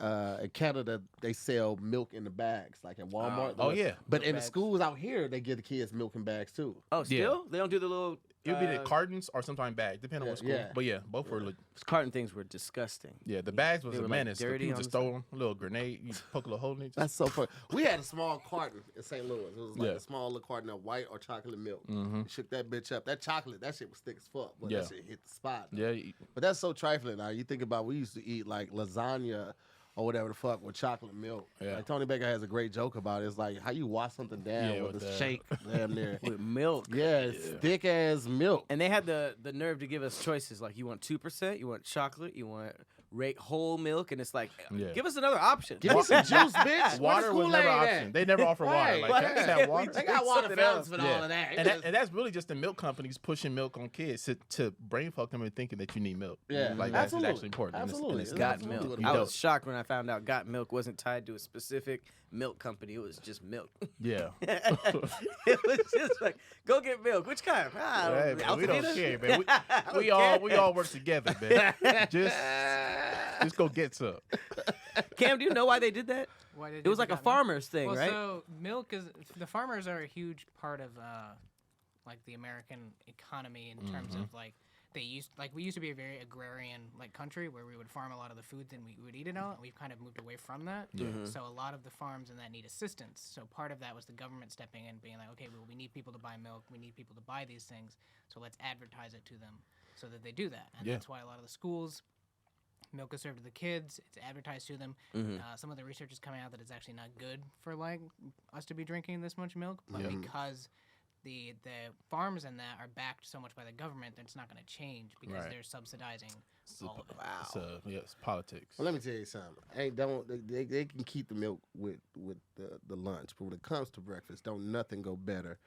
In Canada, they sell milk in the bags, like at Walmart. Oh, yeah. But in the bags. schools out here, they give the kids milk in bags too. Oh, still? They don't do the little. it would be the cartons or sometimes bags, depending on what school. yeah. But yeah, both were. Carton things were disgusting. Yeah, the bags was They a were, like, menace. The dirty people on just the throw a little grenade, you poke a little hole in it. That's so funny. We had a small carton in St. Louis. It was like Yeah. a small little carton of white or chocolate milk. You shook that bitch up. That chocolate, that shit was thick as fuck. But Yeah. that shit hit the spot. Yeah, But that's so trifling now. You think about we used to eat like lasagna or whatever the fuck with chocolate milk. Yeah. Like Tony Baker has a great joke about it. It's like how you wash something down Yeah, with with a the- shake damn near. With milk. Yeah, it's thick ass milk. And they had the nerve to give us choices like you want 2%, you want chocolate, you want whole milk, and it's like, Yeah. give us another option. Give me some juice, bitch. Water was never an option. They never offer water. Right. Like, can I just Why have can't we water? They got water something fountains else. for all of that. And that's really just the milk companies pushing milk on kids to brain fuck them and thinking that you need milk. Yeah. Like that's Absolutely. actually important. And Absolutely. it's It's not. Got absolutely milk. what it I is. was shocked when I found out Got Milk wasn't tied to a specific milk company. It was just milk. Yeah. It was just like, go get milk. Which kind? Hey, man, we don't Altadena? care, man. We all work together, man. Just go get some. Cam, do you know why they did that? Why did It was they like a got milk? farmer's thing, Well, right? so milk is the farmers are a huge part of like the American economy in terms of like we used to be a very agrarian like country where we would farm a lot of the food and we would eat it all, and we've kind of moved away from that. So a lot of the farms in that need assistance. So part of that was the government stepping in, being like, okay, well, we need people to buy milk, we need people to buy these things, so let's advertise it to them so that they do that. And that's why a lot of the schools, milk is served to the kids. It's advertised to them. Some of the research is coming out that it's actually not good for like us to be drinking this much milk, but because the farms and that are backed so much by the government that it's not going to change because Right. they're subsidizing all of it. So it's politics. Well, let me tell you something. Hey, they can keep the milk with the lunch, but when it comes to breakfast, don't nothing go better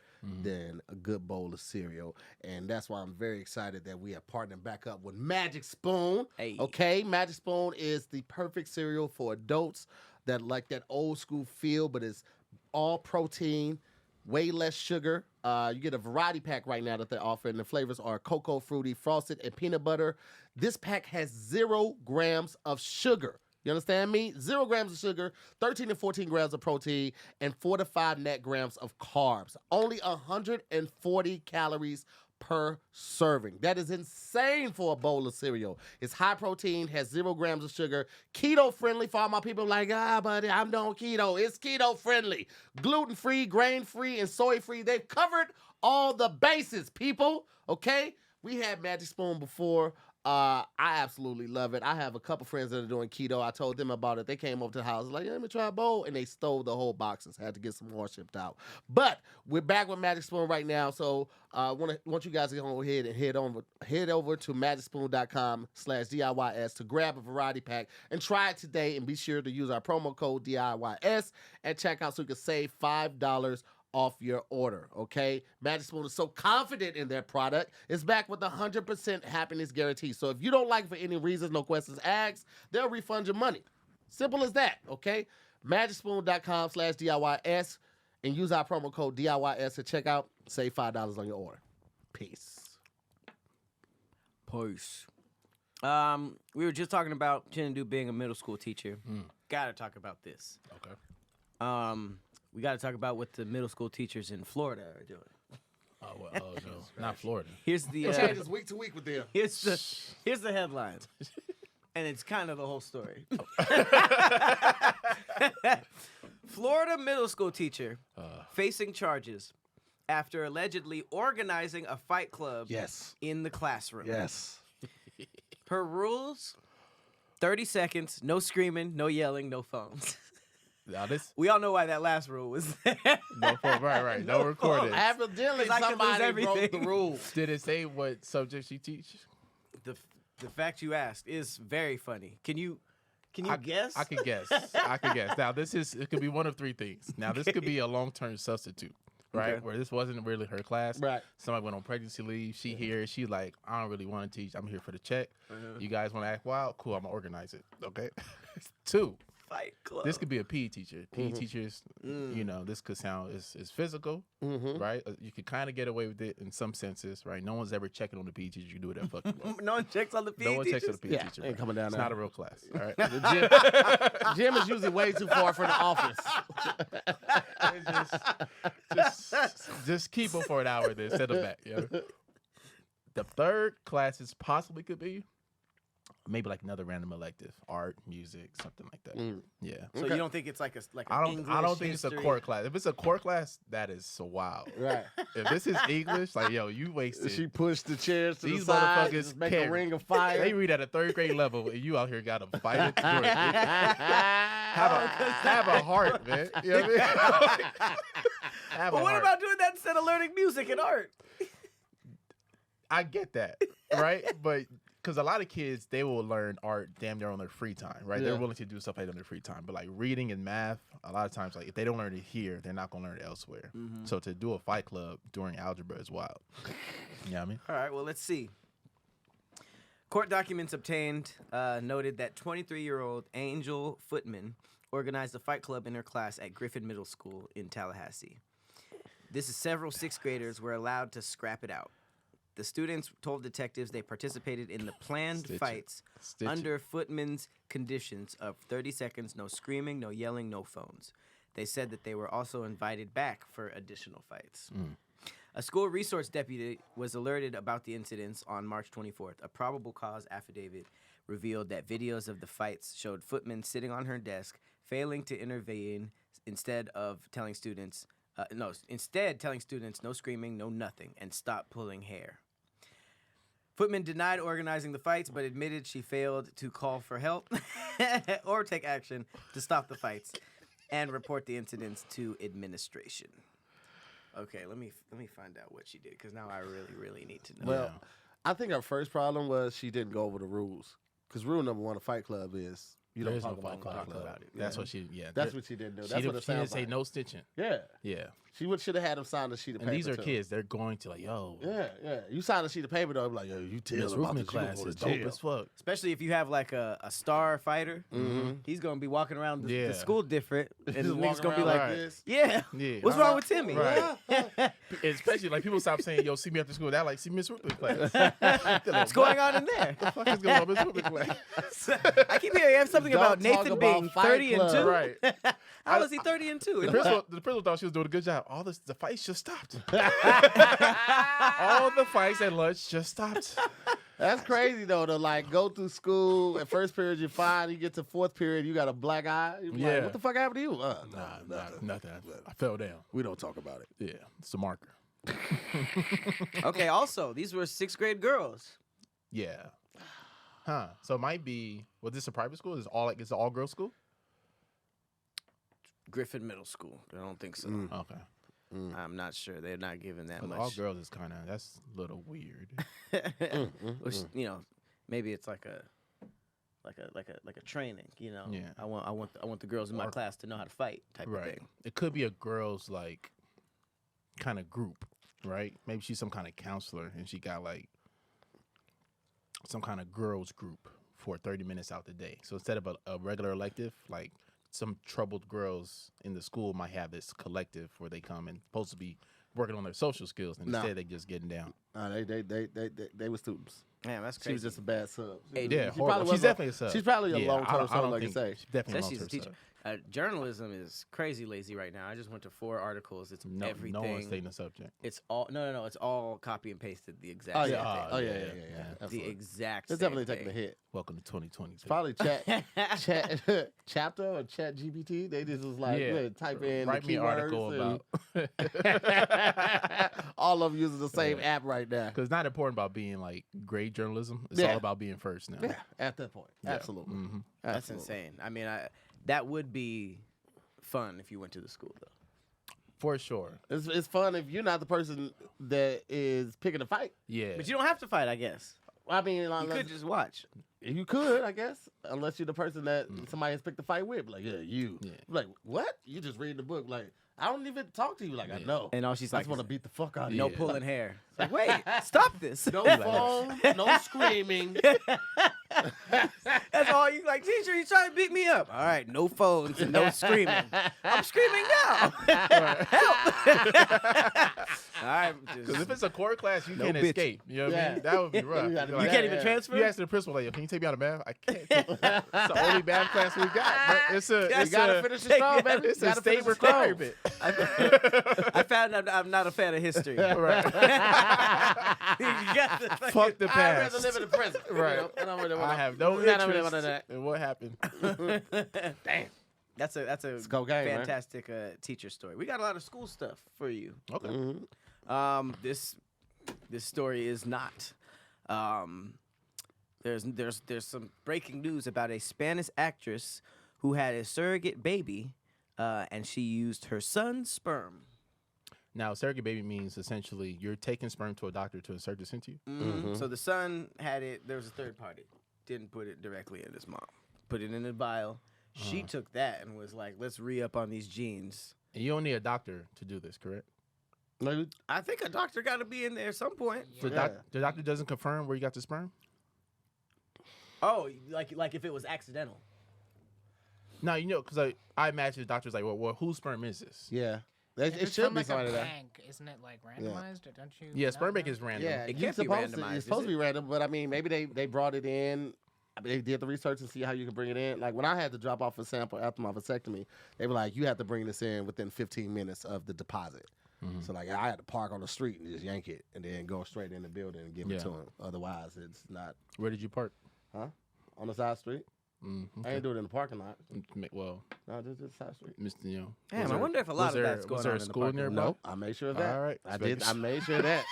than a good bowl of cereal. And that's why I'm very excited that we are partnering back up with Magic Spoon. Hey. Okay, Magic Spoon is the perfect cereal for adults that like that old school feel, but it's all protein, way less sugar. You get a variety pack right now that they're offering. The flavors are cocoa, fruity, frosted, and peanut butter. This pack has 0 grams of sugar. You understand me? 0 grams of sugar, 13 to 14 grams of protein, and 4 to 5 net grams of carbs. Only 140 calories per serving. That is insane for a bowl of cereal. It's high protein, has 0 grams of sugar, keto friendly for all my people like, buddy, I'm doing keto. It's keto friendly, gluten free, grain free, and soy free. They've covered all the bases, people. Okay? We had Magic Spoon before. I absolutely love it. I have a couple friends that are doing keto. I told them about it. They came over to the house like, let me try a bowl, and they stole the whole boxes. Had to get some more shipped out. But we're back with Magic Spoon right now, so want you guys to go ahead and head over to magicspoon.com/DIYS to grab a variety pack and try it today. And be sure to use our promo code DIYS at checkout so you can save $5 off your order, okay? Magic Spoon is so confident in their product, it's back with 100% happiness guarantee. So if you don't like it for any reasons, no questions asked, they'll refund your money. Simple as that, okay? magicspoon.com/DIYS and use our promo code DIYS at checkout. Save $5 on your order. Peace. Peace. We were just talking about Chinedu being a middle school teacher. Gotta talk about this. Okay. We gotta talk about what the middle school teachers in Florida are doing. Oh no, not Florida. Here's the It changes week to week with them. here's the headline, and it's kind of the whole story. Florida middle school teacher facing charges after allegedly organizing a fight club Yes. in the classroom. Yes. Her rules: 30 seconds, no screaming, no yelling, no phones. Now this We all know why that last rule was there. no phone, right. No recording. Evidently, 'Cause I could lose somebody broke the everything. rules. Did it say what subject she teach? The fact you asked is very funny. Can you guess? I could guess. Now it could be one of 3 things. Now this could be a long-term substitute, right? Okay. Where this wasn't really her class. Right. Somebody went on pregnancy leave. She here. She like, I don't really want to teach. I'm here for the check. You guys want to act wild? Cool. I'm gonna organize it. Okay. 2. Fight club. This could be a PE teacher. PE teachers, you know, this could sound is physical, right? You could kind of get away with it in some senses, right? No one's ever checking on the PE teacher. You do whatever fuck you want. No one checks on the PE No one checks on teachers? the PE Yeah, teacher. ain't coming down It's there. not a real class, all right? The gym is usually way too far from the office. just keep them for an hour, then send them back. You know? The 3rd classes possibly could be maybe like another random elective, art, music, something like that. Yeah. So you don't think it's like I don't English, think it's a history? core class. If it's a core class, that is so wild. Right. If this is English, like yo, you wasted. She pushed the chairs to These the side, motherfuckers just make a can't- ring of fire. They read at a 3rd grade level, and you out here got to fight it through it. Have a heart, man. You know what I mean? Have But a what heart. about doing that instead of learning music and art? I get that, right? But because a lot of kids, they will learn art damn near on their free time, right? Yeah. They're willing to do stuff like that on their free time. But like reading and math, a lot of times, like if they don't learn it here, they're not gonna learn it elsewhere. So to do a fight club during algebra is wild. You know what I mean? All right, well, let's see. Court documents obtained noted that 23-year-old Angel Footman organized a fight club in her class at Griffin Middle School in Tallahassee. This is several sixth graders were allowed to scrap it out. The students told detectives they participated in the planned fights under Footman's conditions of 30 seconds, no screaming, no yelling, no phones. They said that they were also invited back for additional fights. A school resource deputy was alerted about the incidents on March 24th. A probable cause affidavit revealed that videos of the fights showed Footman sitting on her desk, failing to intervene, instead telling students no screaming, no nothing, and stop pulling hair. Footman denied organizing the fights, but admitted she failed to call for help or take action to stop the fights and report the incidents to administration. Okay, let me find out what she did, because now I really need to know. Well, I think her first problem was she didn't go over the rules. Because rule number one of Fight Club is you don't There's talk no about Fight Club. it. That's what she. Yeah, That's what she didn't do. She That's what didn't, it she didn't sounds say like. no stitching. Yeah. Yeah. She should have had him sign a sheet of And paper. these are too. kids. They're going to like, yo, Yeah. You sign a sheet of paper though, be like, yo, you tell Miss them about Roofman this, you gonna class go to is dope jail. as fuck. Especially if you have like a star fighter, he's gonna be walking around the Yeah. school different, and Just the niggas walking gonna be around like, Right. this. yeah, Yeah. what's wrong with Timmy? Right. Especially like people stop saying, yo, see me after school. That like, see Miss Roofman class. What's going on in there? What the fuck is going on in Miss Roofman class? I keep hearing something Don't about talk Nathan about being Fight 30 and Club. 2. Right. How is he 30 and 2? The principal thought she was doing a good job. The fights just stopped. All the fights at lunch just stopped. That's crazy though. To like go through school at first period you're fine. You get to fourth period, you got a black eye. You're Yeah. like, what the fuck happened to you? Nothing. I fell down. We don't talk about it. Yeah, it's a marker. Okay, also, these were 6th grade girls. Yeah. Huh. So it might be. Was this a private school? Is all like it's an all girls school? Griffin Middle School. I don't think so. Okay. I'm not sure. They're not giving that But much. all girls is kind of that's a little weird. Which, you know, maybe it's like a training. You know, Yeah. I want the girls in my class to know how to fight type of Right. thing. It could be a girls like kind of group, right? Maybe she's some kind of counselor and she got like some kind of girls group for 30 minutes out the day. So instead of a regular elective, like some troubled girls in the school might have this collective where they come and supposed to be working on their social skills, and instead they just getting down. They were students. Man, that's She crazy. was just a bad sub. Hey, Yeah, She horrible. probably She's was definitely a sub. She's probably a Yeah, long I term don't sub, like you think- say. She's definitely a Says she's a long-term teacher. sub. Journalism is crazy lazy right now. I just went to 4 articles. It's No everything. one's stating the subject. It's all no. It's all copy and pasted the exact. Oh same yeah. thing. Oh yeah. yeah. The Absolutely. exact. It's same definitely taking a thing. hit. Welcome to 2020. It's probably chapter or chat GPT. They just was like, Yeah. yeah, type in Write the me an article keywords about. and all of them using the same Yeah. app right now. Because it's not important about being like great journalism. It's Yeah. all about being first now. Yeah, at that point, Yeah. absolutely. Mm-hmm. That's Absolutely. insane. I mean, that would be fun if you went to the school though. For sure. It's fun if you're not the person that is picking a fight. Yeah. But you don't have to fight, I guess. I mean, You unless, could just watch. you could, I guess, unless you're the person that somebody has picked a fight with. Like, yeah, you. Yeah. Like, what? You just read the book. Like, I don't even talk to you. Like, I know. And all she's I like, just want to beat the fuck out of no you. pulling hair. It's like, wait, stop this. No phone, no screaming. That's all you like, teacher. He's trying to beat me up. All right, no phones and no screaming. I'm screaming now. Help. All right, Because if it's a core class, you No can't bitching. escape. You know what I Yeah. mean? That would be rough. You gotta You're be you like, can't even Yeah. transfer. You ask the principal, like, can you take me out of math? I can't. It's the only math class we got. But it's a, You it's gotta a, finish it strong, baby. it's You a gotta state finish it strong. requirement. I found out I'm not a fan of history. Right. You got the fucking- Fuck the I'd past. rather live in the present. Right. You know? I don't really wanna, I have no I don't really interest wanna that. in what happened. Damn. That's a It's cocaine, man. fantastic teacher story. We got a lot of school stuff for you. Okay. This story is not. There's some breaking news about a Spanish actress who had a surrogate baby, and she used her son's sperm. Now, surrogate baby means essentially you're taking sperm to a doctor to insert this into you. Mm-hmm. So the son had it. There was a third party. Didn't put it directly in his mom. Put it in a vial. She took that and was like, let's re-up on these genes. And you don't need a doctor to do this, correct? No, I think a doctor got to be in there at some point. The doctor doesn't confirm where you got the sperm? Oh, like if it was accidental. No, because I imagine the doctor's like, well, whose sperm is this? yeah. If It it's should from, be like, somebody a there. bank, isn't it like randomized? Or don't you? Yeah, not sperm bank know? is random. Yeah, It you're can't be supposed randomized, it's supposed to be random, but I mean, maybe they brought it in. I mean, they did the research and see how you can bring it in. Like when I had to drop off a sample after my vasectomy, they were like, you have to bring this in within 15 minutes of the deposit. So like I had to park on the street and just yank it and then go straight in the building and give it to him. Otherwise, it's not. Where did you park? On the side street. I ain't do it in the parking lot. Well, No, just side street. Mr. Damn, I wonder if a lot of that's going was there on a in the school parking nearby? lot. Nope, I made sure of that. All right. I did. I made sure of that.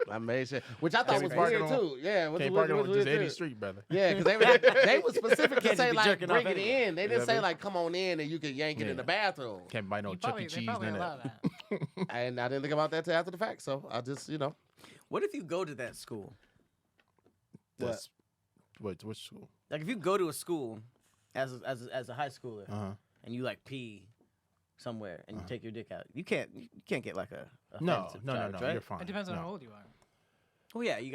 I made sure, which I thought Can't was be parking weird on- too. Yeah, Can't park it on just any weird. street, brother. Yeah, because they were specific to Can't say just be like jerking off bring it anyway. in. They didn't say like come on in and you can yank it in Yeah. the bathroom. Can't buy no You Chuck E. they Cheese, probably none allow of that. that. And I didn't think about that till after the fact. So I just What if you go to that school? That's- Which school? Like if you go to a school as a high schooler and you like pee somewhere and you take your dick out, you can't get like a No, offensive no, charge, right? you're fine. It depends on No. how old you are. Oh yeah, you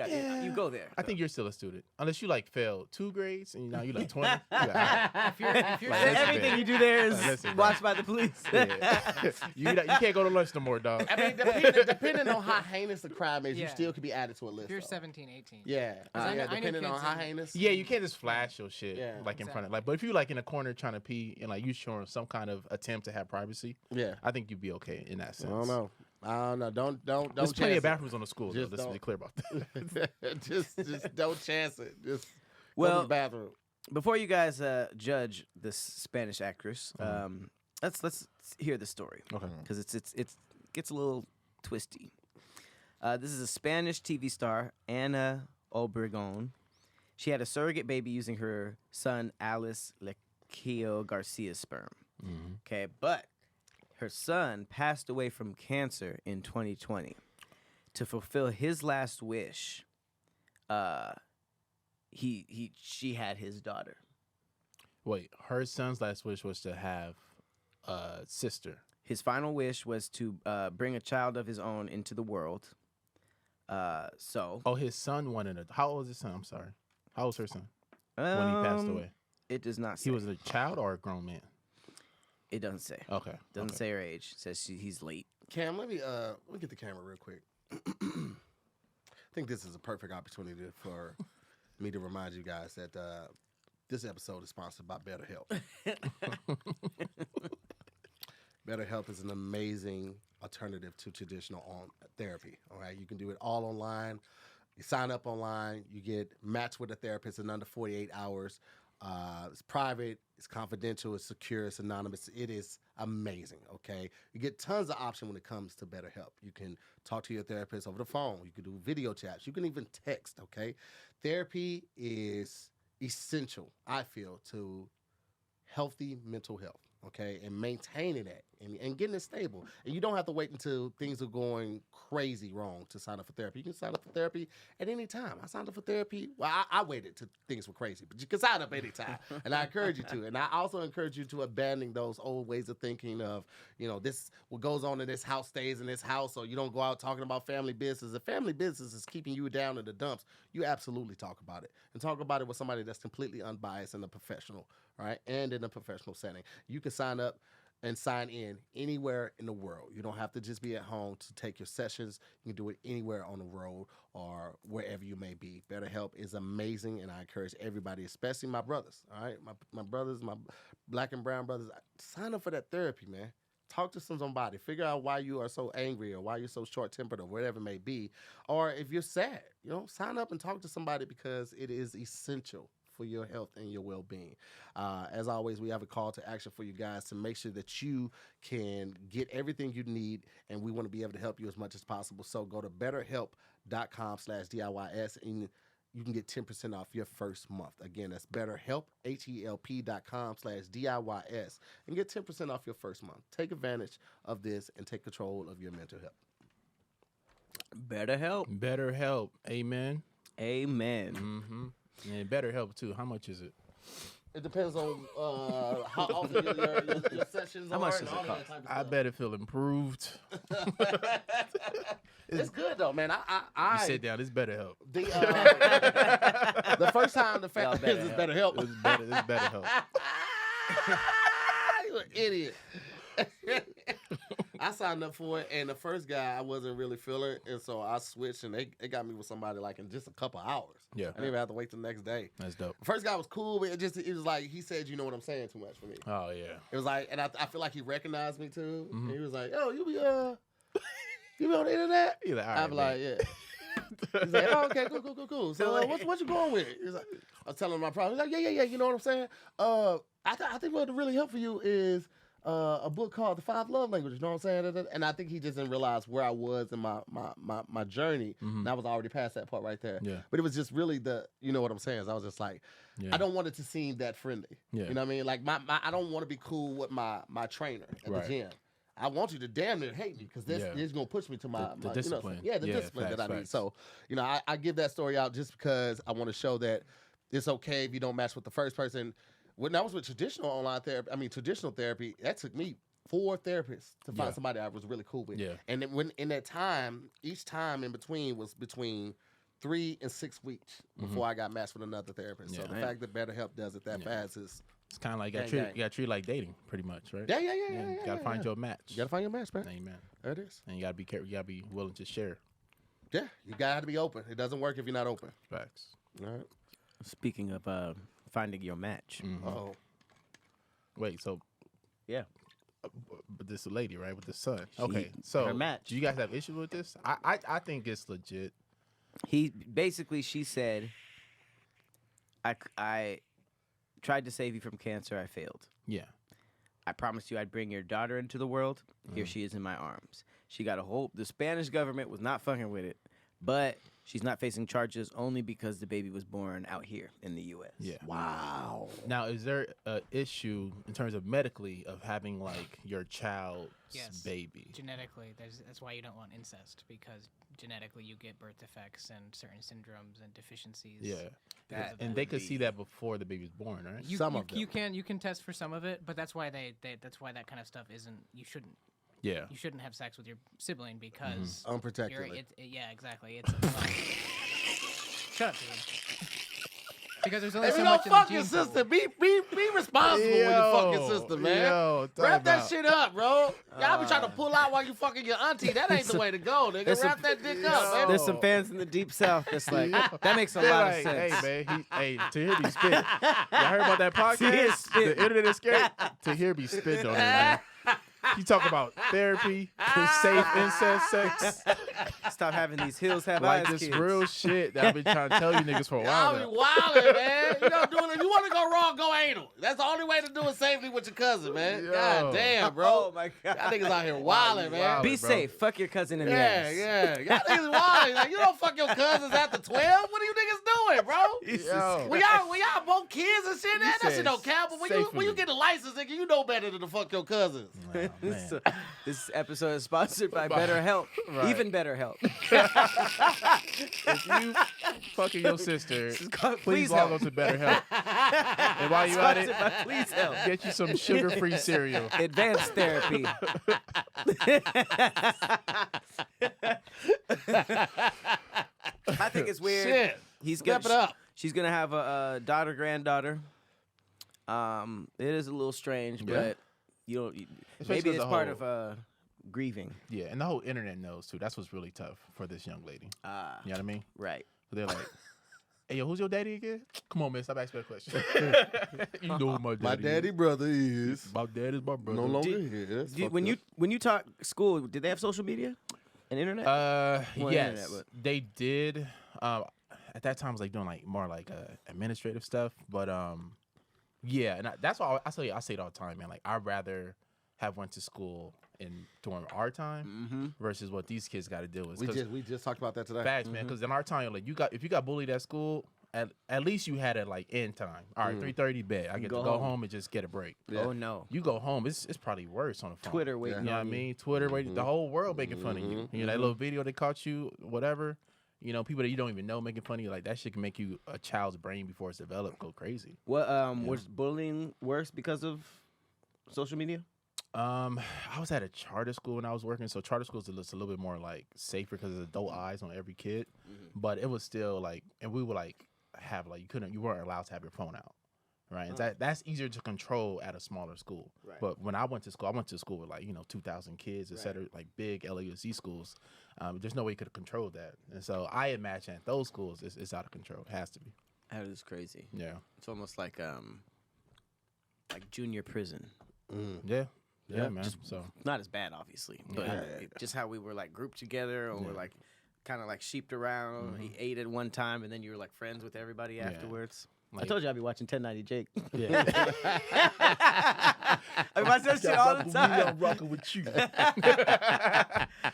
go there. I think you're still a student, unless you like failed 2 grades and now you like 20. You like, If you're Like, listen, everything man. you do there is Listen, bro. watched by the police. yeah. you can't go to lunch no more, dog. I mean, depending on how heinous the crime is, you Yeah. still could be added to a list. If you're though. 17, 18. Yeah, I know depending on kids how in- heinous. Yeah, you can't just flash your shit Yeah. like in front of but if you like in a corner trying to pee and like you showing some kind of attempt to have privacy, Yeah. I think you'd be okay in that I sense. don't know. Don't There's plenty chance of bathrooms on the school, though. Just Let's be don't. clear about that. just don't chance it. Just go to Well, the bathroom. Before you guys judge this Spanish actress, let's hear the story. Okay. Because it gets a little twisty. This is a Spanish TV star, Ana Obregón. She had a surrogate baby using her son Alice Lequillo Garcia's sperm. Okay, but her son passed away from cancer in 2020. To fulfill his last wish, she had his daughter. Wait, her son's last wish was to have a sister. His final wish was to bring a child of his own into the world. Oh, his son wanted a. How old is his son? I'm sorry. How old was her son when he passed away? It does not say. He was a child or a grown man? It doesn't say. Okay. Doesn't okay. say her age. It says he's late. Cam, let me get the camera real quick. I think this is a perfect opportunity for me to remind you guys that this episode is sponsored by BetterHelp. BetterHelp is an amazing alternative to traditional therapy. All right, you can do it all online. You sign up online. You get matched with a therapist in under 48 hours. It's private, it's confidential, it's secure, it's anonymous. It is amazing, okay? You get tons of options when it comes to BetterHelp. You can talk to your therapist over the phone. You can do video chats. You can even text, okay? Therapy is essential, I feel, to healthy mental health, okay? And maintaining that and getting it stable. And you don't have to wait until things are going crazy wrong to sign up for therapy. You can sign up for therapy at any time. I signed up for therapy. Well, I waited till things were crazy, but you can sign up anytime. And I encourage you to. And I also encourage you to abandon those old ways of thinking of, this, what goes on in this house stays in this house, or you don't go out talking about family business. If family business is keeping you down in the dumps, you absolutely talk about it. And talk about it with somebody that's completely unbiased and a professional, right? And in a professional setting. You can sign up and sign in anywhere in the world. You don't have to just be at home to take your sessions. You can do it anywhere on the road or wherever you may be. BetterHelp is amazing, and I encourage everybody, especially my brothers, all right? My brothers, my black and brown brothers, sign up for that therapy, man. Talk to somebody. Figure out why you are so angry or why you're so short-tempered or whatever it may be. Or if you're sad, sign up and talk to somebody because it is essential for your health and your well-being. As always, we have a call to action for you guys to make sure that you can get everything you need, and we want to be able to help you as much as possible. So go to betterhelp.com/DIYS and you can get 10% off your first month. Again, that's BetterHelp, HELP.com/DIYS, and get 10% off your first month. Take advantage of this and take control of your mental health. BetterHelp. BetterHelp. Amen. Amen. Mm-hmm. And BetterHelp too. How much is it? It depends on how often your sessions How are. much and does it all that cost? type of I stuff. bet it feel improved. It's good though, man. You I sit down. It's BetterHelp. The first time the Y'all fact is better help. It's BetterHelp. You an idiot. I signed up for it, and the first guy I wasn't really feeling, and so I switched, and they got me with somebody like in just a couple hours. Yeah. I didn't even have to wait till the next day. That's dope. The first guy was cool, but it was like he said, "You know what I'm saying?" Too much for me. Oh yeah. It was like, and I feel like he recognized me too. Mhm. And he was like, "Oh, you be on the internet?" You're like, all I'm right, like, "Yeah." He's like, "Oh, okay, cool. So what you going with?" He's like, I was telling him my problem. He's like, "Yeah. You know what I'm saying? I think what would really help for you is a book called The 5 Love Languages." You know what I'm saying? And I think he just didn't realize where I was in my journey. And I was already past that part right there. Yeah. But it was just really you know what I'm saying? So I was just like, Yeah. I don't want it to seem that friendly. Yeah. You know what I mean? Like I don't want to be cool with my trainer at Right. the gym. I want you to damn near hate me because this is gonna push me to my The my discipline. You know, the discipline facts, that I need. facts. So, you know, I give that story out just because I want to show that it's okay if you don't match with the first person. When I was with traditional therapy, that took me 4 therapists to find Yeah. somebody I was really cool with. Yeah. And then when in that time, each time in between was between 3 and 6 weeks before I got matched with another therapist. So Yeah. the Man. fact that BetterHelp does it that Yeah. fast is It's kind of like Gang, you gang. got to treat it like dating, pretty much, right? yeah. You gotta find your match. You gotta find your match, man. Amen. There it is. And you gotta be careful. You gotta be willing to share. Yeah, you gotta be open. It doesn't work if you're not open. Facts. All right. Speaking of finding your match. Mhm. Oh, Wait, so Yeah. but this lady, right, with the son. Okay, so her match. do you guys have issues with this? I think it's legit. She said, I tried to save you from cancer. I failed. Yeah. I promised you I'd bring your daughter into the world. Here she is in my arms. She got a hold. The Spanish government was not fucking with it, but she's not facing charges only because the baby was born out here in the U.S. Yeah. wow. Now, is there an issue in terms of medically of having like your child's Yes. baby? Genetically, that's why you don't want incest, because genetically you get birth defects and certain syndromes and deficiencies. Yeah. because of And that. they could see that before the baby's born, right? Some of them. You can test for some of it, but that's why that's why that kind of stuff isn't. You shouldn't have sex with your sibling because Unprotectedly. yeah, exactly. It's shut up, dude. Because there's only If so you much don't in the fuck gene your pool. sister, be responsible with your fucking sister, man. Yo, talk Wrap that about- shit up, bro. Y'all be trying to pull out while you fucking your auntie. That ain't the way to go, nigga. There's Wrap that dick up, man. There's some fans in the deep south that's like, that makes a They're lot like, of sense. hey man, Tahir be spit. Y'all heard about that Tahir podcast? spit. The internet is scary. Tahir be spit on it, man. He talk about therapy, safe incest sex, Stop having these hills have like eyes this kids. real shit that I've been trying to tell you niggas for a while Y'all be now. wildin', man. You know, if you want to go wrong, go anal. That's the only way to do it safely with your cousin, man. Yo. God damn, bro. Oh my god. Y'all niggas out here wildin', man. Be bro. safe. Fuck your cousin in the ass. Yeah. Y'all niggas wildin'. Like, you don't fuck your cousins after 12. What are you niggas doing, bro? Yo. When y'all both kids and shit, that shit said don't count. But when you safely. get a license, nigga, you know better than to fuck your cousins. Oh, This, man. this episode is sponsored by BetterHelp. Right. Even BetterHelp. If you fucking your sister, called please Please log Help. on to BetterHelp. And while you at it, Sponsored by Please Help. get you some sugar-free cereal. Advanced therapy. I think it's weird. Shit. He's Step gonna, it up. She's gonna have a daughter, granddaughter. It is a little strange, Yeah. but you don't. Especially Maybe as it's a part whole. of grieving. Yeah, and the whole internet knows too. That's what's really tough for this young lady. You know what I mean? Right. So they're like, "Hey, yo, who's your daddy again? Come on, man, stop asking that question." You know who my daddy. My daddy is. brother is My dad is my brother. no longer Did- here. That's fucked When up. you taught school, did they have social media and internet? Well, internet, yes, but- they did. At that time, I was like doing like more like administrative stuff, but yeah, and that's why I say it all the time, man. Like I'd rather have went to school during our time versus what these kids got to deal with. 'Cause we just talked about that today. facts, man. Because in our time, like if you got bullied at school, at least you had it like end time. All right, 3:30 bed. I get to go home and just get a break. Yeah. Oh no. You go home, it's probably worse on the phone. Twitter waiting You know what I on you. mean? Twitter waiting. The whole world making fun of you. You know that little video they caught you, whatever. You know, people that you don't even know making fun of you, like that shit can make you a child's brain before it's developed go crazy. What was bullying worse because of social media? I was at a charter school when I was working, so charter schools are just a little bit more like safer because there's adult eyes on every kid. But it was still like, and we would like have like you weren't allowed to have your phone out, right? And that's easier to control at a smaller school. Right. But when I went to school with like 2,000 kids, et cetera, like big LAUSD schools. There's no way you could have controlled that, and so I imagine at those schools it's out of control. It has to be. That is crazy. Yeah. It's almost like junior prison. Yeah, man. So Not as bad, obviously, but just how we were like grouped together, or we're like kind of like sheeped around. He ate at one time, and then you were like friends with everybody afterwards. Like, I told you I'd be watching 1090 Jake. yeah. I watch that shit all the time. I'm rocking with you.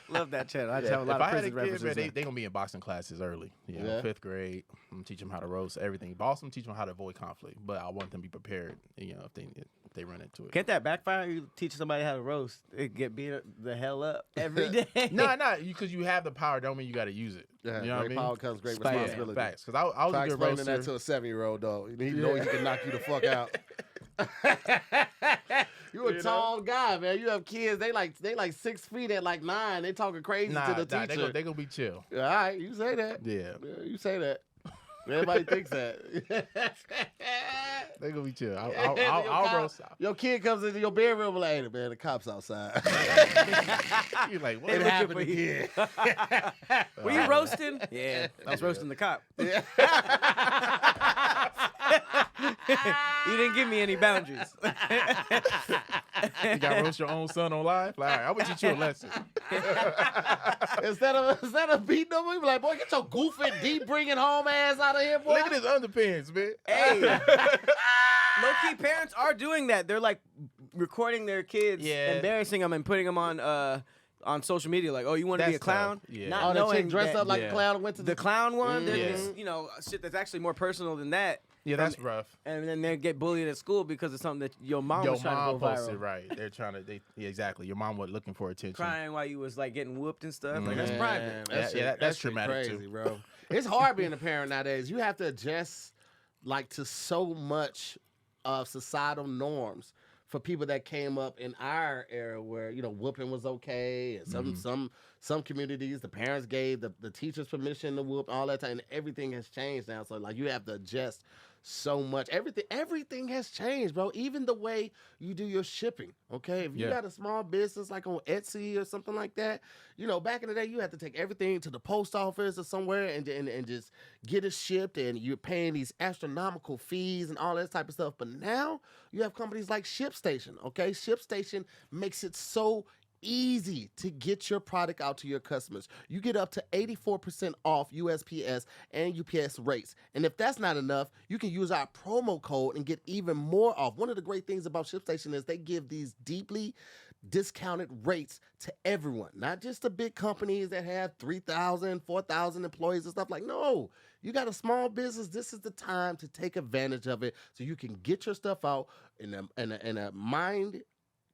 Love that channel. I just have a lot If of I had a prison kid, references. man, there. they gonna be in boxing classes early. You know, Yeah. 5th grade. I'm teach them how to roast everything. Boss them, teach them how to avoid conflict. But I want them to be prepared. If they run into it. Can't that backfire? You teach somebody how to roast, they get beat the hell up every day. No, because you have the power. Don't mean you got to use it. Yeah, you know what I great mean? power comes great Spike. responsibility. Facts. Because I was Try a good explaining roaster. that to a 7-year-old though. He know he can knock you the fuck out. You a tall guy, man. You have kids. They like 6 feet at like 9. They talking crazy to the teacher. They gonna be chill. All right, you say that. Yeah, Yeah, you say that. Everybody thinks that. they gonna be chill. Your I'll cop- roast. Your kid comes into your bedroom and like, hey, man, the cops outside. You're like, what? It looking happened for you. again. Were you roasting? Yeah, I was roasting the cop. Yeah. You didn't give me any boundaries. You got to roast your own son on live? Like, all right, I'm gonna teach you a lesson. Instead of beating them, we be like, boy, get your goofy, deep bringing home ass out of here, boy. Look at his underpants, man. Hey, low-key parents are doing that. They're like recording their kids, embarrassing them, and putting them on social media. Like, oh, you want to be a That's clown? tough. Yeah. Not Oh, that knowing chick dressed that up like a clown and went to the clown one. Mm. There's shit that's actually more personal than that. Yeah, that's rough. And then they get bullied at school because of something that your mom Your was trying mom to go posted, viral. right. They're trying to, exactly. Your mom was looking for attention. Crying while you was like getting whooped and stuff. Like, that's Man, private. That's shit traumatic, crazy, too. bro. It's hard being a parent nowadays. You have to adjust like to so much of societal norms for people that came up in our era where whooping was okay, and some communities the parents gave the teachers permission to whoop, all that time, and everything has changed now. So like you have to adjust so much. Everything has changed, bro. Even the way you do your shipping. Okay, if you got a small business like on Etsy or something like that, back in the day you had to take everything to the post office or somewhere and just get it shipped, and you're paying these astronomical fees and all that type of stuff. But now you have companies like ShipStation. Okay, ShipStation makes it so easy to get your product out to your customers. You get up to 84% off USPS and UPS rates. And if that's not enough, you can use our promo code and get even more off. One of the great things about ShipStation is they give these deeply discounted rates to everyone, not just the big companies that have 3,000, 4,000 employees and stuff. Like, no, you got a small business. This is the time to take advantage of it so you can get your stuff out in a mind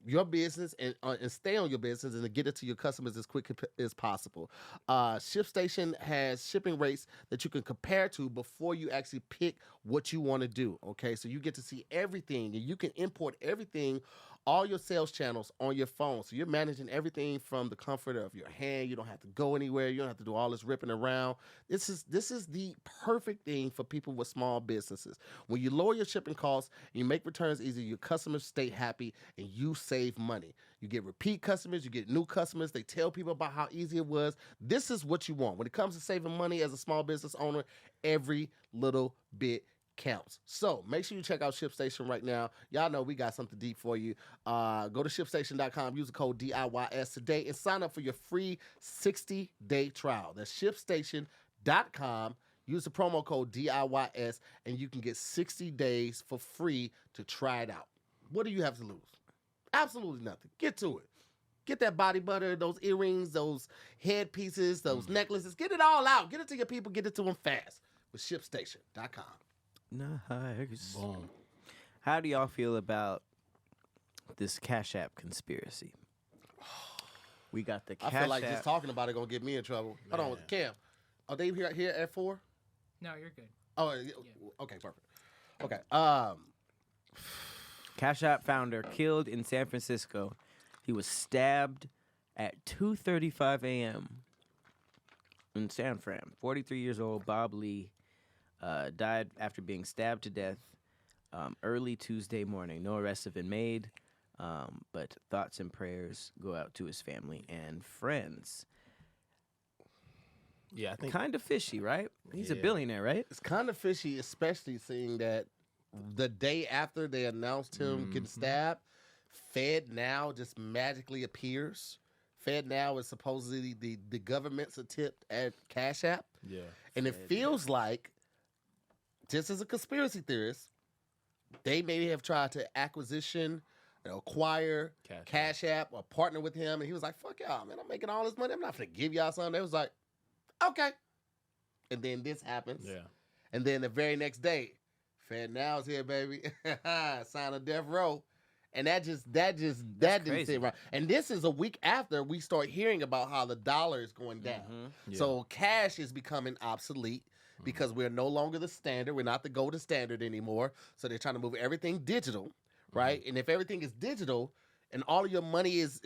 your business and stay on your business and to get it to your customers as quick as possible. ShipStation has shipping rates that you can compare to before you actually pick what you want to do. Okay, so you get to see everything, and you can import everything, all your sales channels on your phone. So you're managing everything from the comfort of your hand. You don't have to go anywhere. You don't have to do all this ripping around. This is the perfect thing for people with small businesses. When you lower your shipping costs, you make returns easy, your customers stay happy, and you save money. You get repeat customers, you get new customers. They tell people about how easy it was. This is what you want. When it comes to saving money as a small business owner, every little bit counts. So make sure you check out ShipStation right now. Y'all know we got something deep for you. Go to ShipStation.com, use the code DIYS today, and sign up for your free 60-day trial. That's ShipStation.com. Use the promo code DIYS, and you can get 60 days for free to try it out. What do you have to lose? Absolutely nothing. Get to it. Get that body butter, those earrings, those headpieces, those necklaces. Get it all out. Get it to your people. Get it to them fast. with ShipStation.com. Nice. Boom. How do y'all feel about this Cash App conspiracy? We got the I Cash feel like App. just talking about it gonna get me in trouble. Hold on, Man. Cam. Are they here at 4? No, you're good. Oh, okay, perfect. Okay. Cash App founder killed in San Francisco. He was stabbed at 2:35 a.m. in San Fran. 43 years old Bob Lee died after being stabbed to death early Tuesday morning. No arrests have been made, but thoughts and prayers go out to his family and friends. Yeah, I think Kind of fishy, right? He's a Yeah. billionaire, right? It's kind of fishy, especially seeing that the day after they announced him getting stabbed, FedNow just magically appears. FedNow is supposedly the government's attempt at Cash App. yeah. And it feels like, just as a conspiracy theorist, they maybe have tried to acquire Cash App or partner with him. And he was like, fuck y'all, man. I'm making all this money. I'm not going to give y'all something. They was like, okay. And then this happens. Yeah. And then the very next day, FedNow's here, baby. Sign a death row. And that didn't crazy. sit right. And this is a week after we start hearing about how the dollar is going down. Yeah. So cash is becoming obsolete because we're no longer the standard. We're not the golden standard anymore. So they're trying to move everything digital, right? And if everything is digital and all of your money is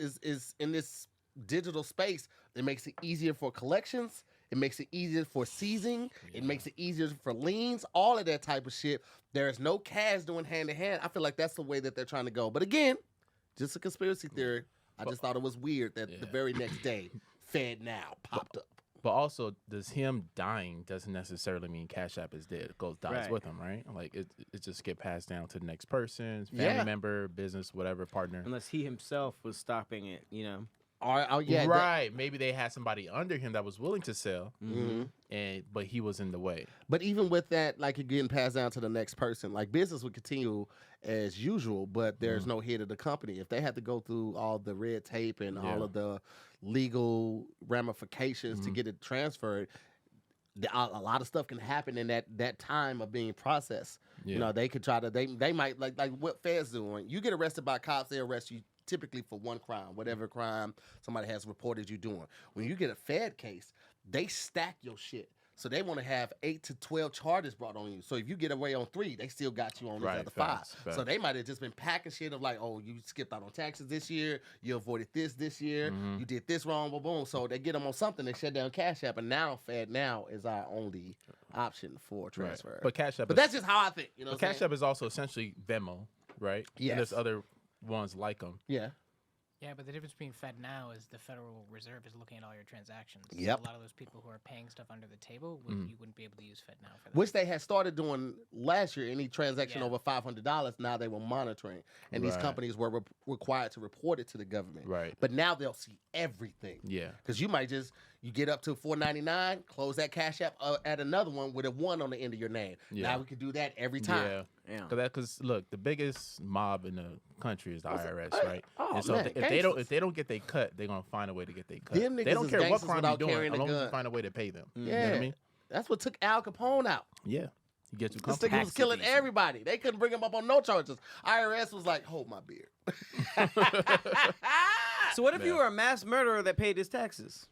in this digital space, it makes it easier for collections. It makes it easier for seizing. It makes it easier for liens, all of that type of shit. There is no cash doing hand to hand. I feel like that's the way that they're trying to go. But again, just a conspiracy theory. I just thought it was weird that the very next day, FedNow popped up. But also, does him dying doesn't necessarily mean Cash App is dead. It dies Right. with him, right? Like it just get passed down to the next person, family Yeah. member, business, whatever, partner. Unless he himself was stopping it, you know. Yeah, right. Maybe they had somebody under him that was willing to sell, Mhm. but he was in the way. But even with that, like it getting passed down to the next person, like business would continue as usual, but there's no head of the company. If they had to go through all the red tape and all of the legal ramifications to get it transferred, a lot of stuff can happen in that time of being processed. Yeah. You know, they could try to they might like what feds doing. You get arrested by cops, they arrest you typically for one crime, whatever crime somebody has reported you doing. When you get a Fed case, they stack your shit. So they want to have 8 to 12 charges brought on you. So if you get away on 3, they still got you on these other 5. So they might have just been packing shit of like, oh, you skipped out on taxes this year, you avoided this year, you did this wrong, boom, boom. So they get them on something, they shut down Cash App, and now FedNow is our only option for transfer. Right. But Cash App, But that's just how I think. You know, but Cash App is also essentially Venmo, right? Yes. And there's other ones like them. Yeah. Yeah, but the difference between FedNow is the Federal Reserve is looking at all your transactions. Yep. So a lot of those people who are paying stuff under the table, you wouldn't be able to use FedNow for that. Which they had started doing last year. Any transaction Yeah. over $500, now they were monitoring, and these Right. companies were required to report it to the government. Right. But now they'll see everything. Yeah. Because you might you get up to $4.99, close that Cash App at another one with a 1 on the end of your name. Yeah. Now we can do that every time. Yeah. Yeah. Because look, the biggest mob in the country is the IRS, right? Oh, and so man, if they don't get their cut, they're gonna find a way to get their cut. Them They niggas don't is care what gangsters crime you're without doing, carrying as a long as you gun. find a way to pay them. Yeah. You know what I mean? That's what took Al Capone out. Yeah. You get too This comfortable. nigga was killing evasion. everybody. They couldn't bring him up on no charges. IRS was like, hold my beer. So what if you were a mass murderer that paid his taxes?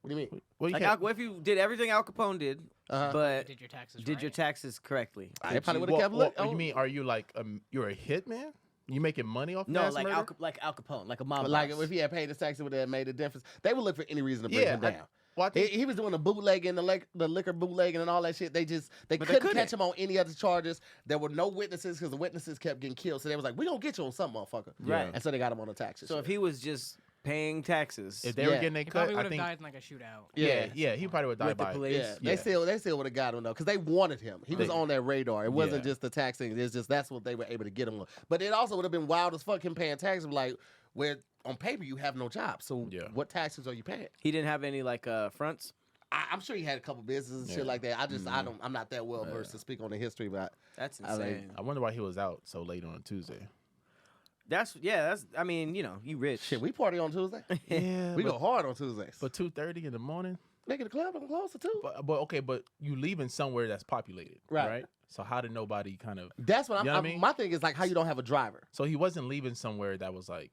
What do you mean? Well, you Like, can't- what if you did everything Al Capone did, Uh-huh. but Did your taxes did right. your taxes correctly? They probably would have well, kept well, looking. you mean, are you like you're a hitman? You making money off No, mass like murder? Al Capone, like a mob Like boss. if he had paid his taxes, it would have made a difference. They would look for any reason to bring Yeah, him down. Well, I think He was doing the bootlegging, the liquor bootlegging, and all that shit. They But they couldn't couldn't. catch him on any other charges. There were no witnesses because the witnesses kept getting killed. So they was like, "We gonna get you on something, motherfucker." Right. And so they got him on the taxes. So if he was just paying taxes, if they were Yeah. getting their He cut, probably would I have think died in like a shootout. yeah, he probably would die with the by police, yeah, Yeah. they still would have got him though because they wanted him. He was They- on their radar. It wasn't Yeah. just the taxing. It's just that's what they were able to get him on. But it also would have been wild as fuck him paying taxes. Like where on paper you have no job. So Yeah. what taxes are you paying? he didn't have any like fronts. I'm sure he had a couple businesses and Yeah. shit like that. I'm not that well versed to speak on the history, but That's I mean, insane. I wonder why he was out so late on a Tuesday. That's I mean, you know, you rich. shit, we party on Tuesday. Yeah, We go hard on Tuesdays. but 2:30 in the morning. Nigga, the club, I'm closer too. But you leaving somewhere that's populated, right? So how did nobody kind of? That's what you know what I mean? My thing is like how you don't have a driver. So he wasn't leaving somewhere that was like.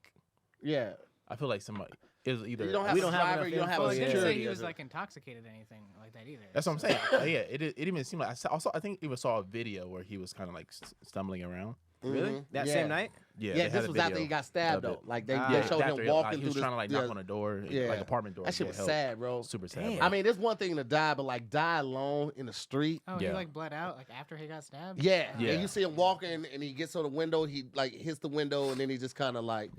Yeah. I feel like somebody. It was either You don't have a driver. You don't have Well, a it didn't say security. he was like intoxicated or anything like that either. That's what I'm saying. Yeah, it even seemed like I think even saw a video where he was kind of like stumbling around. Really? That Yeah. same night? Yeah, Yeah, this was after he got stabbed though. Like they showed him walking he was through trying to like knock on a door, like apartment door. That shit was sad, bro. Super sad. Damn. Bro. I mean, it's one thing to die, but like die alone in the street. Oh, he Yeah. like bled out like after he got stabbed. Yeah. Yeah. And you see him walking, and he gets to the window. He like hits the window, and then he just kind of like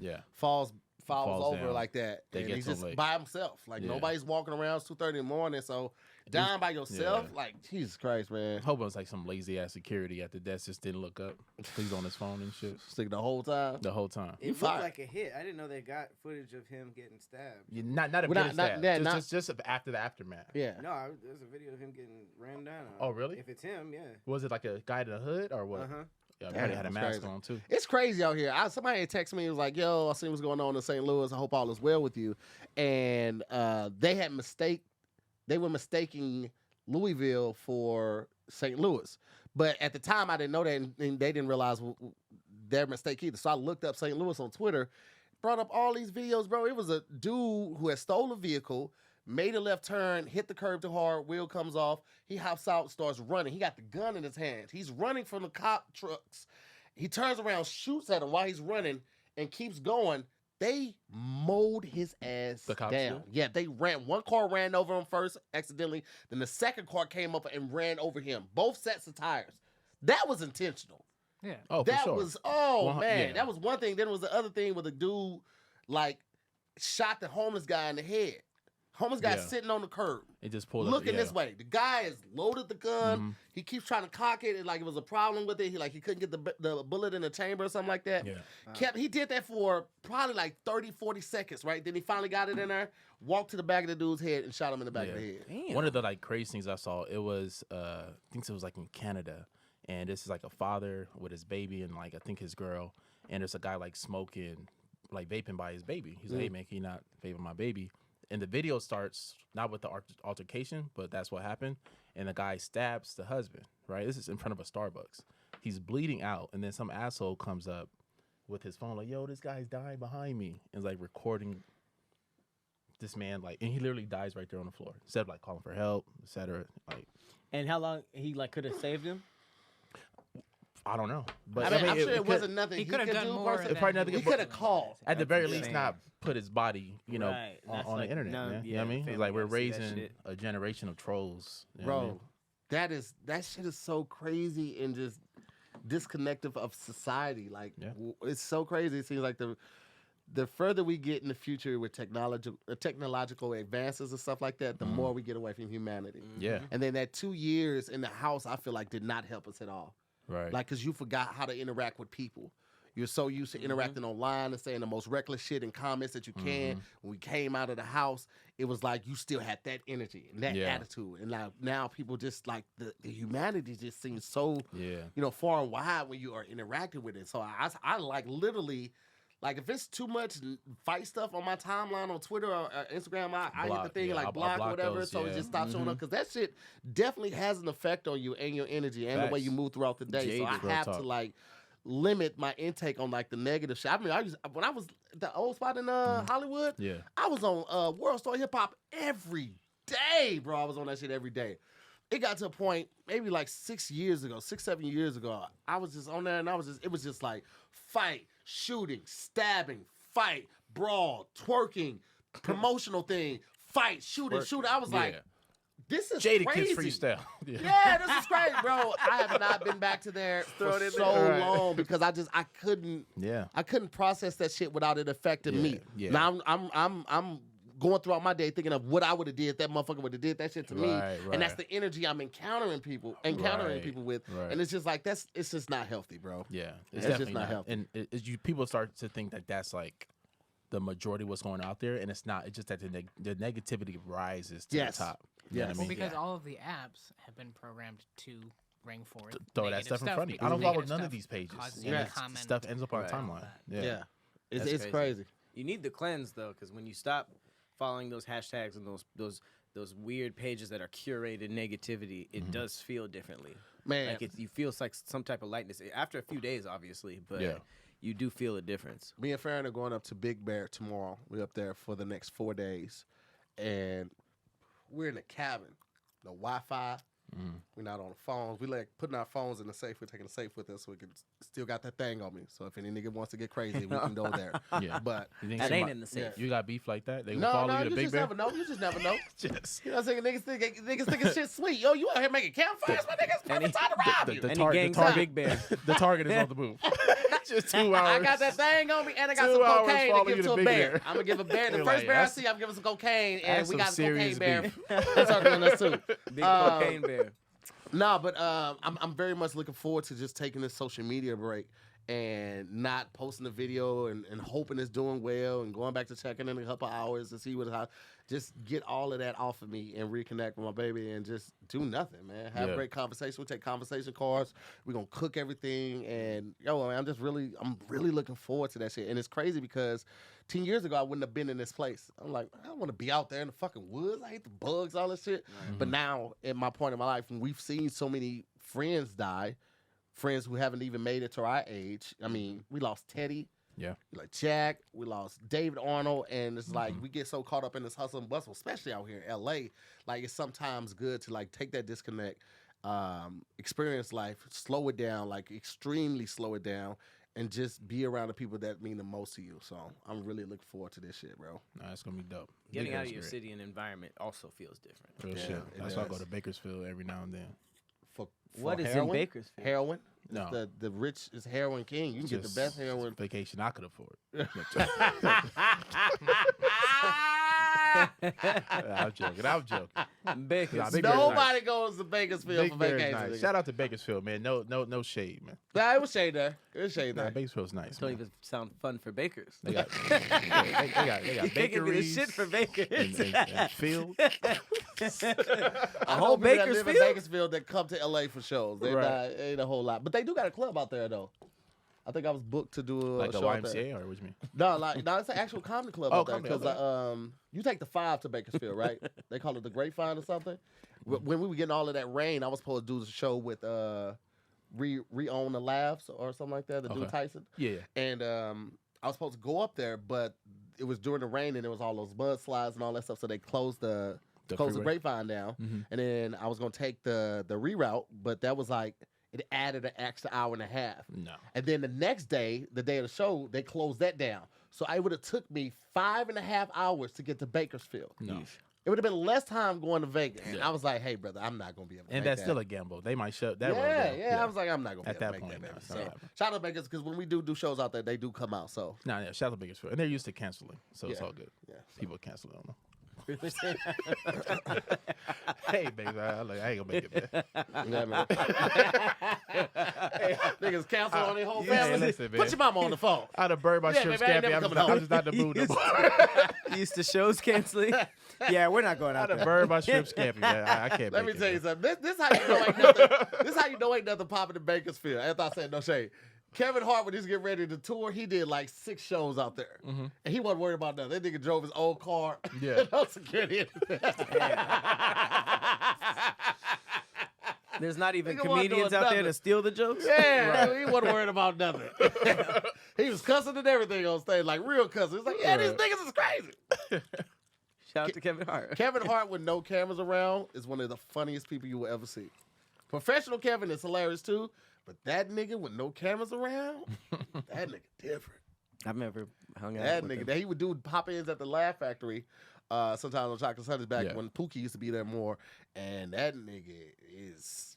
falls over down. like that. They and get he's so just late. by himself. Like nobody's walking around. It's 2:30 in the morning, so dying by yourself. Like Jesus Christ, man. I hope it was like some lazy ass security at the desk just didn't look up. He's on his phone and shit Stick the whole time. the whole time. It looked fired. like a hit. I didn't know they got footage of him getting stabbed. Not a Well, bit of not- that. not- Just after the aftermath. Yeah. No, there's a video of him getting ran down. Oh, really? If it's him, yeah. Was it like a guy in a hood or what? Uh-huh. Yeah, Damn, probably had a that's mask crazy. on too. It's crazy out here. Somebody had texted me. It was like, "Yo, I see what's going on in St. Louis. I hope all is well with you." And they were mistaking Louisville for St. Louis. But at the time, I didn't know that, and they didn't realize their mistake either. So I looked up St. Louis on Twitter, brought up all these videos, bro. It was a dude who had stole a vehicle, made a left turn, hit the curb too hard, wheel comes off. He hops out, starts running. He got the gun in his hand. He's running from the cop trucks. He turns around, shoots at him while he's running, and keeps going. They mowed his ass The cops down. did? Yeah, they ran. One car ran over him first, accidentally. Then the second car came up and ran over him. Both sets of tires. That was intentional. Yeah. Oh, for That sure. was Well, man. yeah. That was one thing. Then was the other thing where the dude like shot the homeless guy in the head. Homeless guy Yeah. sitting on the curb, It just pulled up. looking yeah. this way. The guy has loaded the gun. Mhm. He keeps trying to cock it, and like it was a problem with it. He couldn't get the bullet in the chamber or something like that. Yeah. He did that for probably like 30, 40 seconds, right? Then he finally got it in there, walked to the back of the dude's head, and shot him in the back of the head. Damn. One of the like crazy things I saw, it was I think it was like in Canada, and this is like a father with his baby and like I think his girl, and there's a guy like smoking, like vaping by his baby. He's like, "Hey man, can you not vape my baby?" And the video starts not with the altercation, but that's what happened. And the guy stabs the husband. Right, this is in front of a Starbucks. He's bleeding out, and then some asshole comes up with his phone like, "Yo, this guy's dying behind me," and is like recording this man, like, and he literally dies right there on the floor. Instead of like calling for help, etc. Like, And how long he like could have saved him? I don't know, but I mean, I'm sure it it wasn't nothing He he could could have done do. more. personally. It probably nothing He but- could have called. at the very That's least insane. not put his body, you know, Right, on that's the like, internet. no, Man. You yeah, know what I mean? family It's like we're gotta see that raising shit. a generation of trolls, you know what I mean? Bro, that shit is so crazy and just disconnected of society. Like Yeah. it's so crazy. It seems like the further we get in the future with technological advances and stuff like that, the more we get away from humanity. Yeah, And then that 2 years in the house, I feel like did not help us at all. right. Like, cause you forgot how to interact with people. You're so used to interacting online and saying the most reckless shit in comments that you can. When we came out of the house, it was like you still had that energy and that Yeah. attitude. And now people just like the humanity just seems so yeah, far and wide when you are interacting with it. So I like literally. Like if it's too much fight stuff on my timeline on Twitter or Instagram, I hit the Block, thing yeah, like I'll block or block whatever, those, so it yeah. just stops showing up. Because that shit definitely has an effect on you and your energy and the way Facts. you move throughout the day. So I Jaded, real have talk. to like limit my intake on like the negative shit. I mean, when I was at the old spot in Hollywood, yeah. I was on World Star Hip Hop every day, bro. I was on that shit every day. It got to a point maybe like 7 years ago. I was just on there and it was just like fight, shooting, stabbing, fight, brawl, twerking, promotional thing, fight, shooting. I was like, this is Jada crazy. Kids freestyle. Yeah, this is crazy, bro. I have not been back to there for so Right. long because I couldn't Yeah. process that shit without it affecting me. Yeah. Now I'm going throughout my day thinking of what I would have did. That motherfucker would have did that shit to me, Right, and that's right. the energy I'm encountering people with, Right. and it's just like it's just not healthy, bro. Yeah, It's definitely just not healthy. And people start to think that that's like the majority of what's going out there, and it's not. It's just that the negativity rises to Yes. the top. You know what I Yes. mean? Well, because all of the apps have been programmed to bring forth Throw that negative stuff in front of you. I because don't follow negative none of stuff these pages. causes And you to it's- comment stuff ends up on our Right. timeline. Yeah, Yeah. it's That's crazy. You need the cleanse though, because when you stop following those hashtags and those those weird pages that are curated negativity, it does feel differently. Man. Like you feel like some type of lightness after a few days, obviously, but you do feel a difference. Me and Farron are going up to Big Bear tomorrow. We're up there for the next 4 days, and we're in the cabin. No Wi-Fi. We're not on the phones. We like putting our phones in the safe. We're taking the safe with us, so we can still got that thing on me. So if any nigga wants to get crazy, we can go there. Yeah, but That ain't in the safe. You got beef like that? They gonna no, follow you to you Big just Bear? never know. You just never know. Just You know what I'm saying? Niggas thinking shit sweet. Yo, you out here making campfires, my niggas. Perfect time to rob you. Any gangs on Big Bear. the target is on the move. Just 2 hours. I got that thing on me, and I got 2 some hours cocaine to follow give you to to a Big bear. Bear. I'm gonna give a bear. The You're first like, bear I that's- see, I'm giving some cocaine, and that's we some got a cocaine serious bear beef. circling us too. Big cocaine bear. No, but I'm very much looking forward to just taking this social media break and not posting the video and hoping it's doing well and going back to checking in a couple hours to see how just get all of that off of me and reconnect with my baby and just do nothing, man. Have a great conversation. We take conversation cards. We're gonna cook everything, and yo, man, I'm really looking forward to that shit. And it's crazy because 10 years ago I wouldn't have been in this place. I'm like, I don't want to be out there in the fucking woods. I hate the bugs, all this shit. But now, at my point in my life, when we've seen so many friends die, friends who haven't even made it to our age. I mean, we lost Teddy. Yeah. Like Jack, we lost David Arnold, and it's like we get so caught up in this hustle and bustle, especially out here in LA. Like it's sometimes good to like take that disconnect, experience life, slow it down, like extremely slow it down, and just be around the people that mean the most to you. So I'm really looking forward to this shit, bro. Nah, it's gonna be dope. Getting out of Bear's your great. city and environment also feels different. Real Yeah, shit. it That's why I go does. to Bakersfield every now and then. For What is in heroin? Bakersfield? Heroin. No. The rich is heroin king. You can get the Just best heroin. vacation I could afford. I'm joking. Bakersfield. Nah, Big Bear's Nobody goes to Bakersfield Big for Bear's vacation. nice. nigga. Shout out to Bakersfield, man. No shade, man. Nah, it was shade there. It was shade Nah, there. Bakersfield's nice. Don't Man. even sound fun for bakers. They got, they got You can't give me the bakeries shit for bakers. and field. I whole know people that live in Bakersfield? Bakersfield that come to LA for shows. They Right. ain't a whole lot, but they do got a club out there though. I think I was booked to do a Like the show out there. YMCA, or what you mean? No, it's an actual comedy club Oh, out there comedy, because okay. you take the 5 to Bakersfield, right? They call it the Grapevine or something. When we were getting all of that rain, I was supposed to do the show with Re-Own the Labs or something like that. The dude Okay. Tyson. Yeah. And I was supposed to go up there, but it was during the rain and there was all those mudslides and all that stuff, so they closed the freeway. Grapevine down. Mhm. And then I was gonna take the reroute, but that was like it added an extra hour and a half. No. And then the next day, the day of the show, they closed that down. So it would have took me 5.5 hours to get to Bakersfield. No. It would have been less time going to Vegas. And Yeah. I was like, hey, brother, I'm not going to be able to And make that's that. still a gamble. They might shut that road Yeah, down. yeah. I was like, I'm not going to At be able that to make point, that. no, baby. it's not So happening. shout out to Vegas because when we do shows out there, they do come out. So Nah, yeah, shout out to Bakersfield. And they're used to canceling, so it's Yeah. all good. yeah. People cancel on them. Hey, baby, I ain't gonna make it, man. Yeah, man. Hey, niggas cancel on their whole yeah, family. listen, man. Put your mama on the phone. I'd have burned my Yeah, shrimp baby, I ain't scampi. never I'm coming just not in the mood no more. Used to shows canceling. Yeah, we're not going out I'd have there. burned my shrimp scampi, man. I can't Let me make it, tell you man. something. This how you know ain't nothing. This how you know ain't nothing popping in Bakersfield. After I said no shade. Kevin Hart, when he's getting ready to tour, he did like 6 shows out there. And he wasn't worried about nothing. That nigga drove his old car. Yeah. No security. There's not even Nigga wasn't comedians doing out there nothing. to steal the jokes. Yeah, he wasn't worried about nothing. He was cussing and everything on stage, like real cussing. He's like, yeah, these niggas is crazy. Shout out to Kevin Hart. Kevin Hart with no cameras around is one of the funniest people you will ever see. Professional Kevin is hilarious too, but that nigga with no cameras around, that nigga different. I've never hung out That with nigga, him. that he would do pop-ins at the Laugh Factory sometimes on Chocolate Sundays back Yeah. when Pookie used to be there more, and that nigga's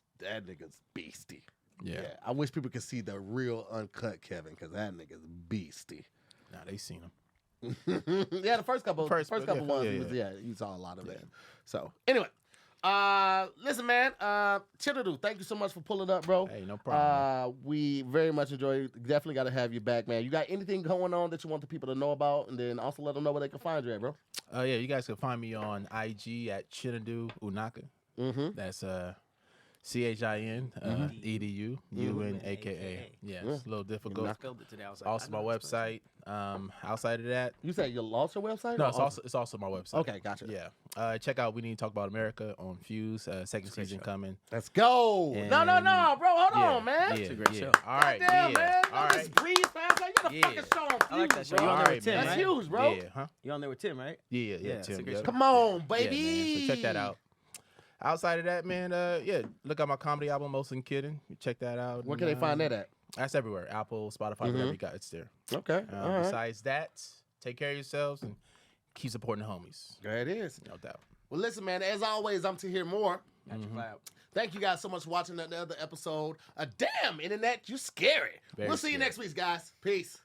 beastie. Yeah. I wish people could see the real uncut Kevin because that nigga's beastie. Nah, they seen him. Yeah, the first couple First, ones, yeah. you saw a lot of Yeah. that. So anyway, listen, man, Chinedu, thank you so much for pulling up, bro. Hey, no problem. We very much enjoy it. Definitely got to have you back, man. You got anything going on that you want the people to know about, and then also let them know where they can find you at, bro. Yeah, you guys can find me on IG at Chinedu Unaka. Mm-hmm. That's CHIN EDU UNAKA. Yeah, it's a little difficult. I spelled it today. I was like, Also I my know how to spell it. website. Outside of that, You said you lost your website? no, or it's also my website. Okay, gotcha. Yeah. Check out We Need to Talk About America on Fuse. Second season coming. Let's go. No, And- bro. Hold Yeah, on, man. Yeah, a great yeah. show. All right, Damn, yeah. man. All Don't just right. breathe fast. Like, you got a Yeah. fucking show on Fuse, I like that show. bro. You on All there right, with Tim, man. That's right? huge, bro. Yeah, huh? You on there with Tim, right? Yeah, Yeah, it's a Tim. good Yep. show. Come on, Yeah, baby. man. So check that out. Outside of that, man, look at my comedy album, Mostly Kidding. Check that out. Where can they find that at? That's everywhere. Apple, Spotify, whatever you got, it's there. Okay. All right. Besides that, take care of yourselves and keep supporting the homies. There it is. No doubt. Well, listen, man. As always, I'm to hear more. Got your vibe. Thank you guys so much for watching another episode. Damn, internet, you scary. Very We'll see you scary. next week, guys. Peace.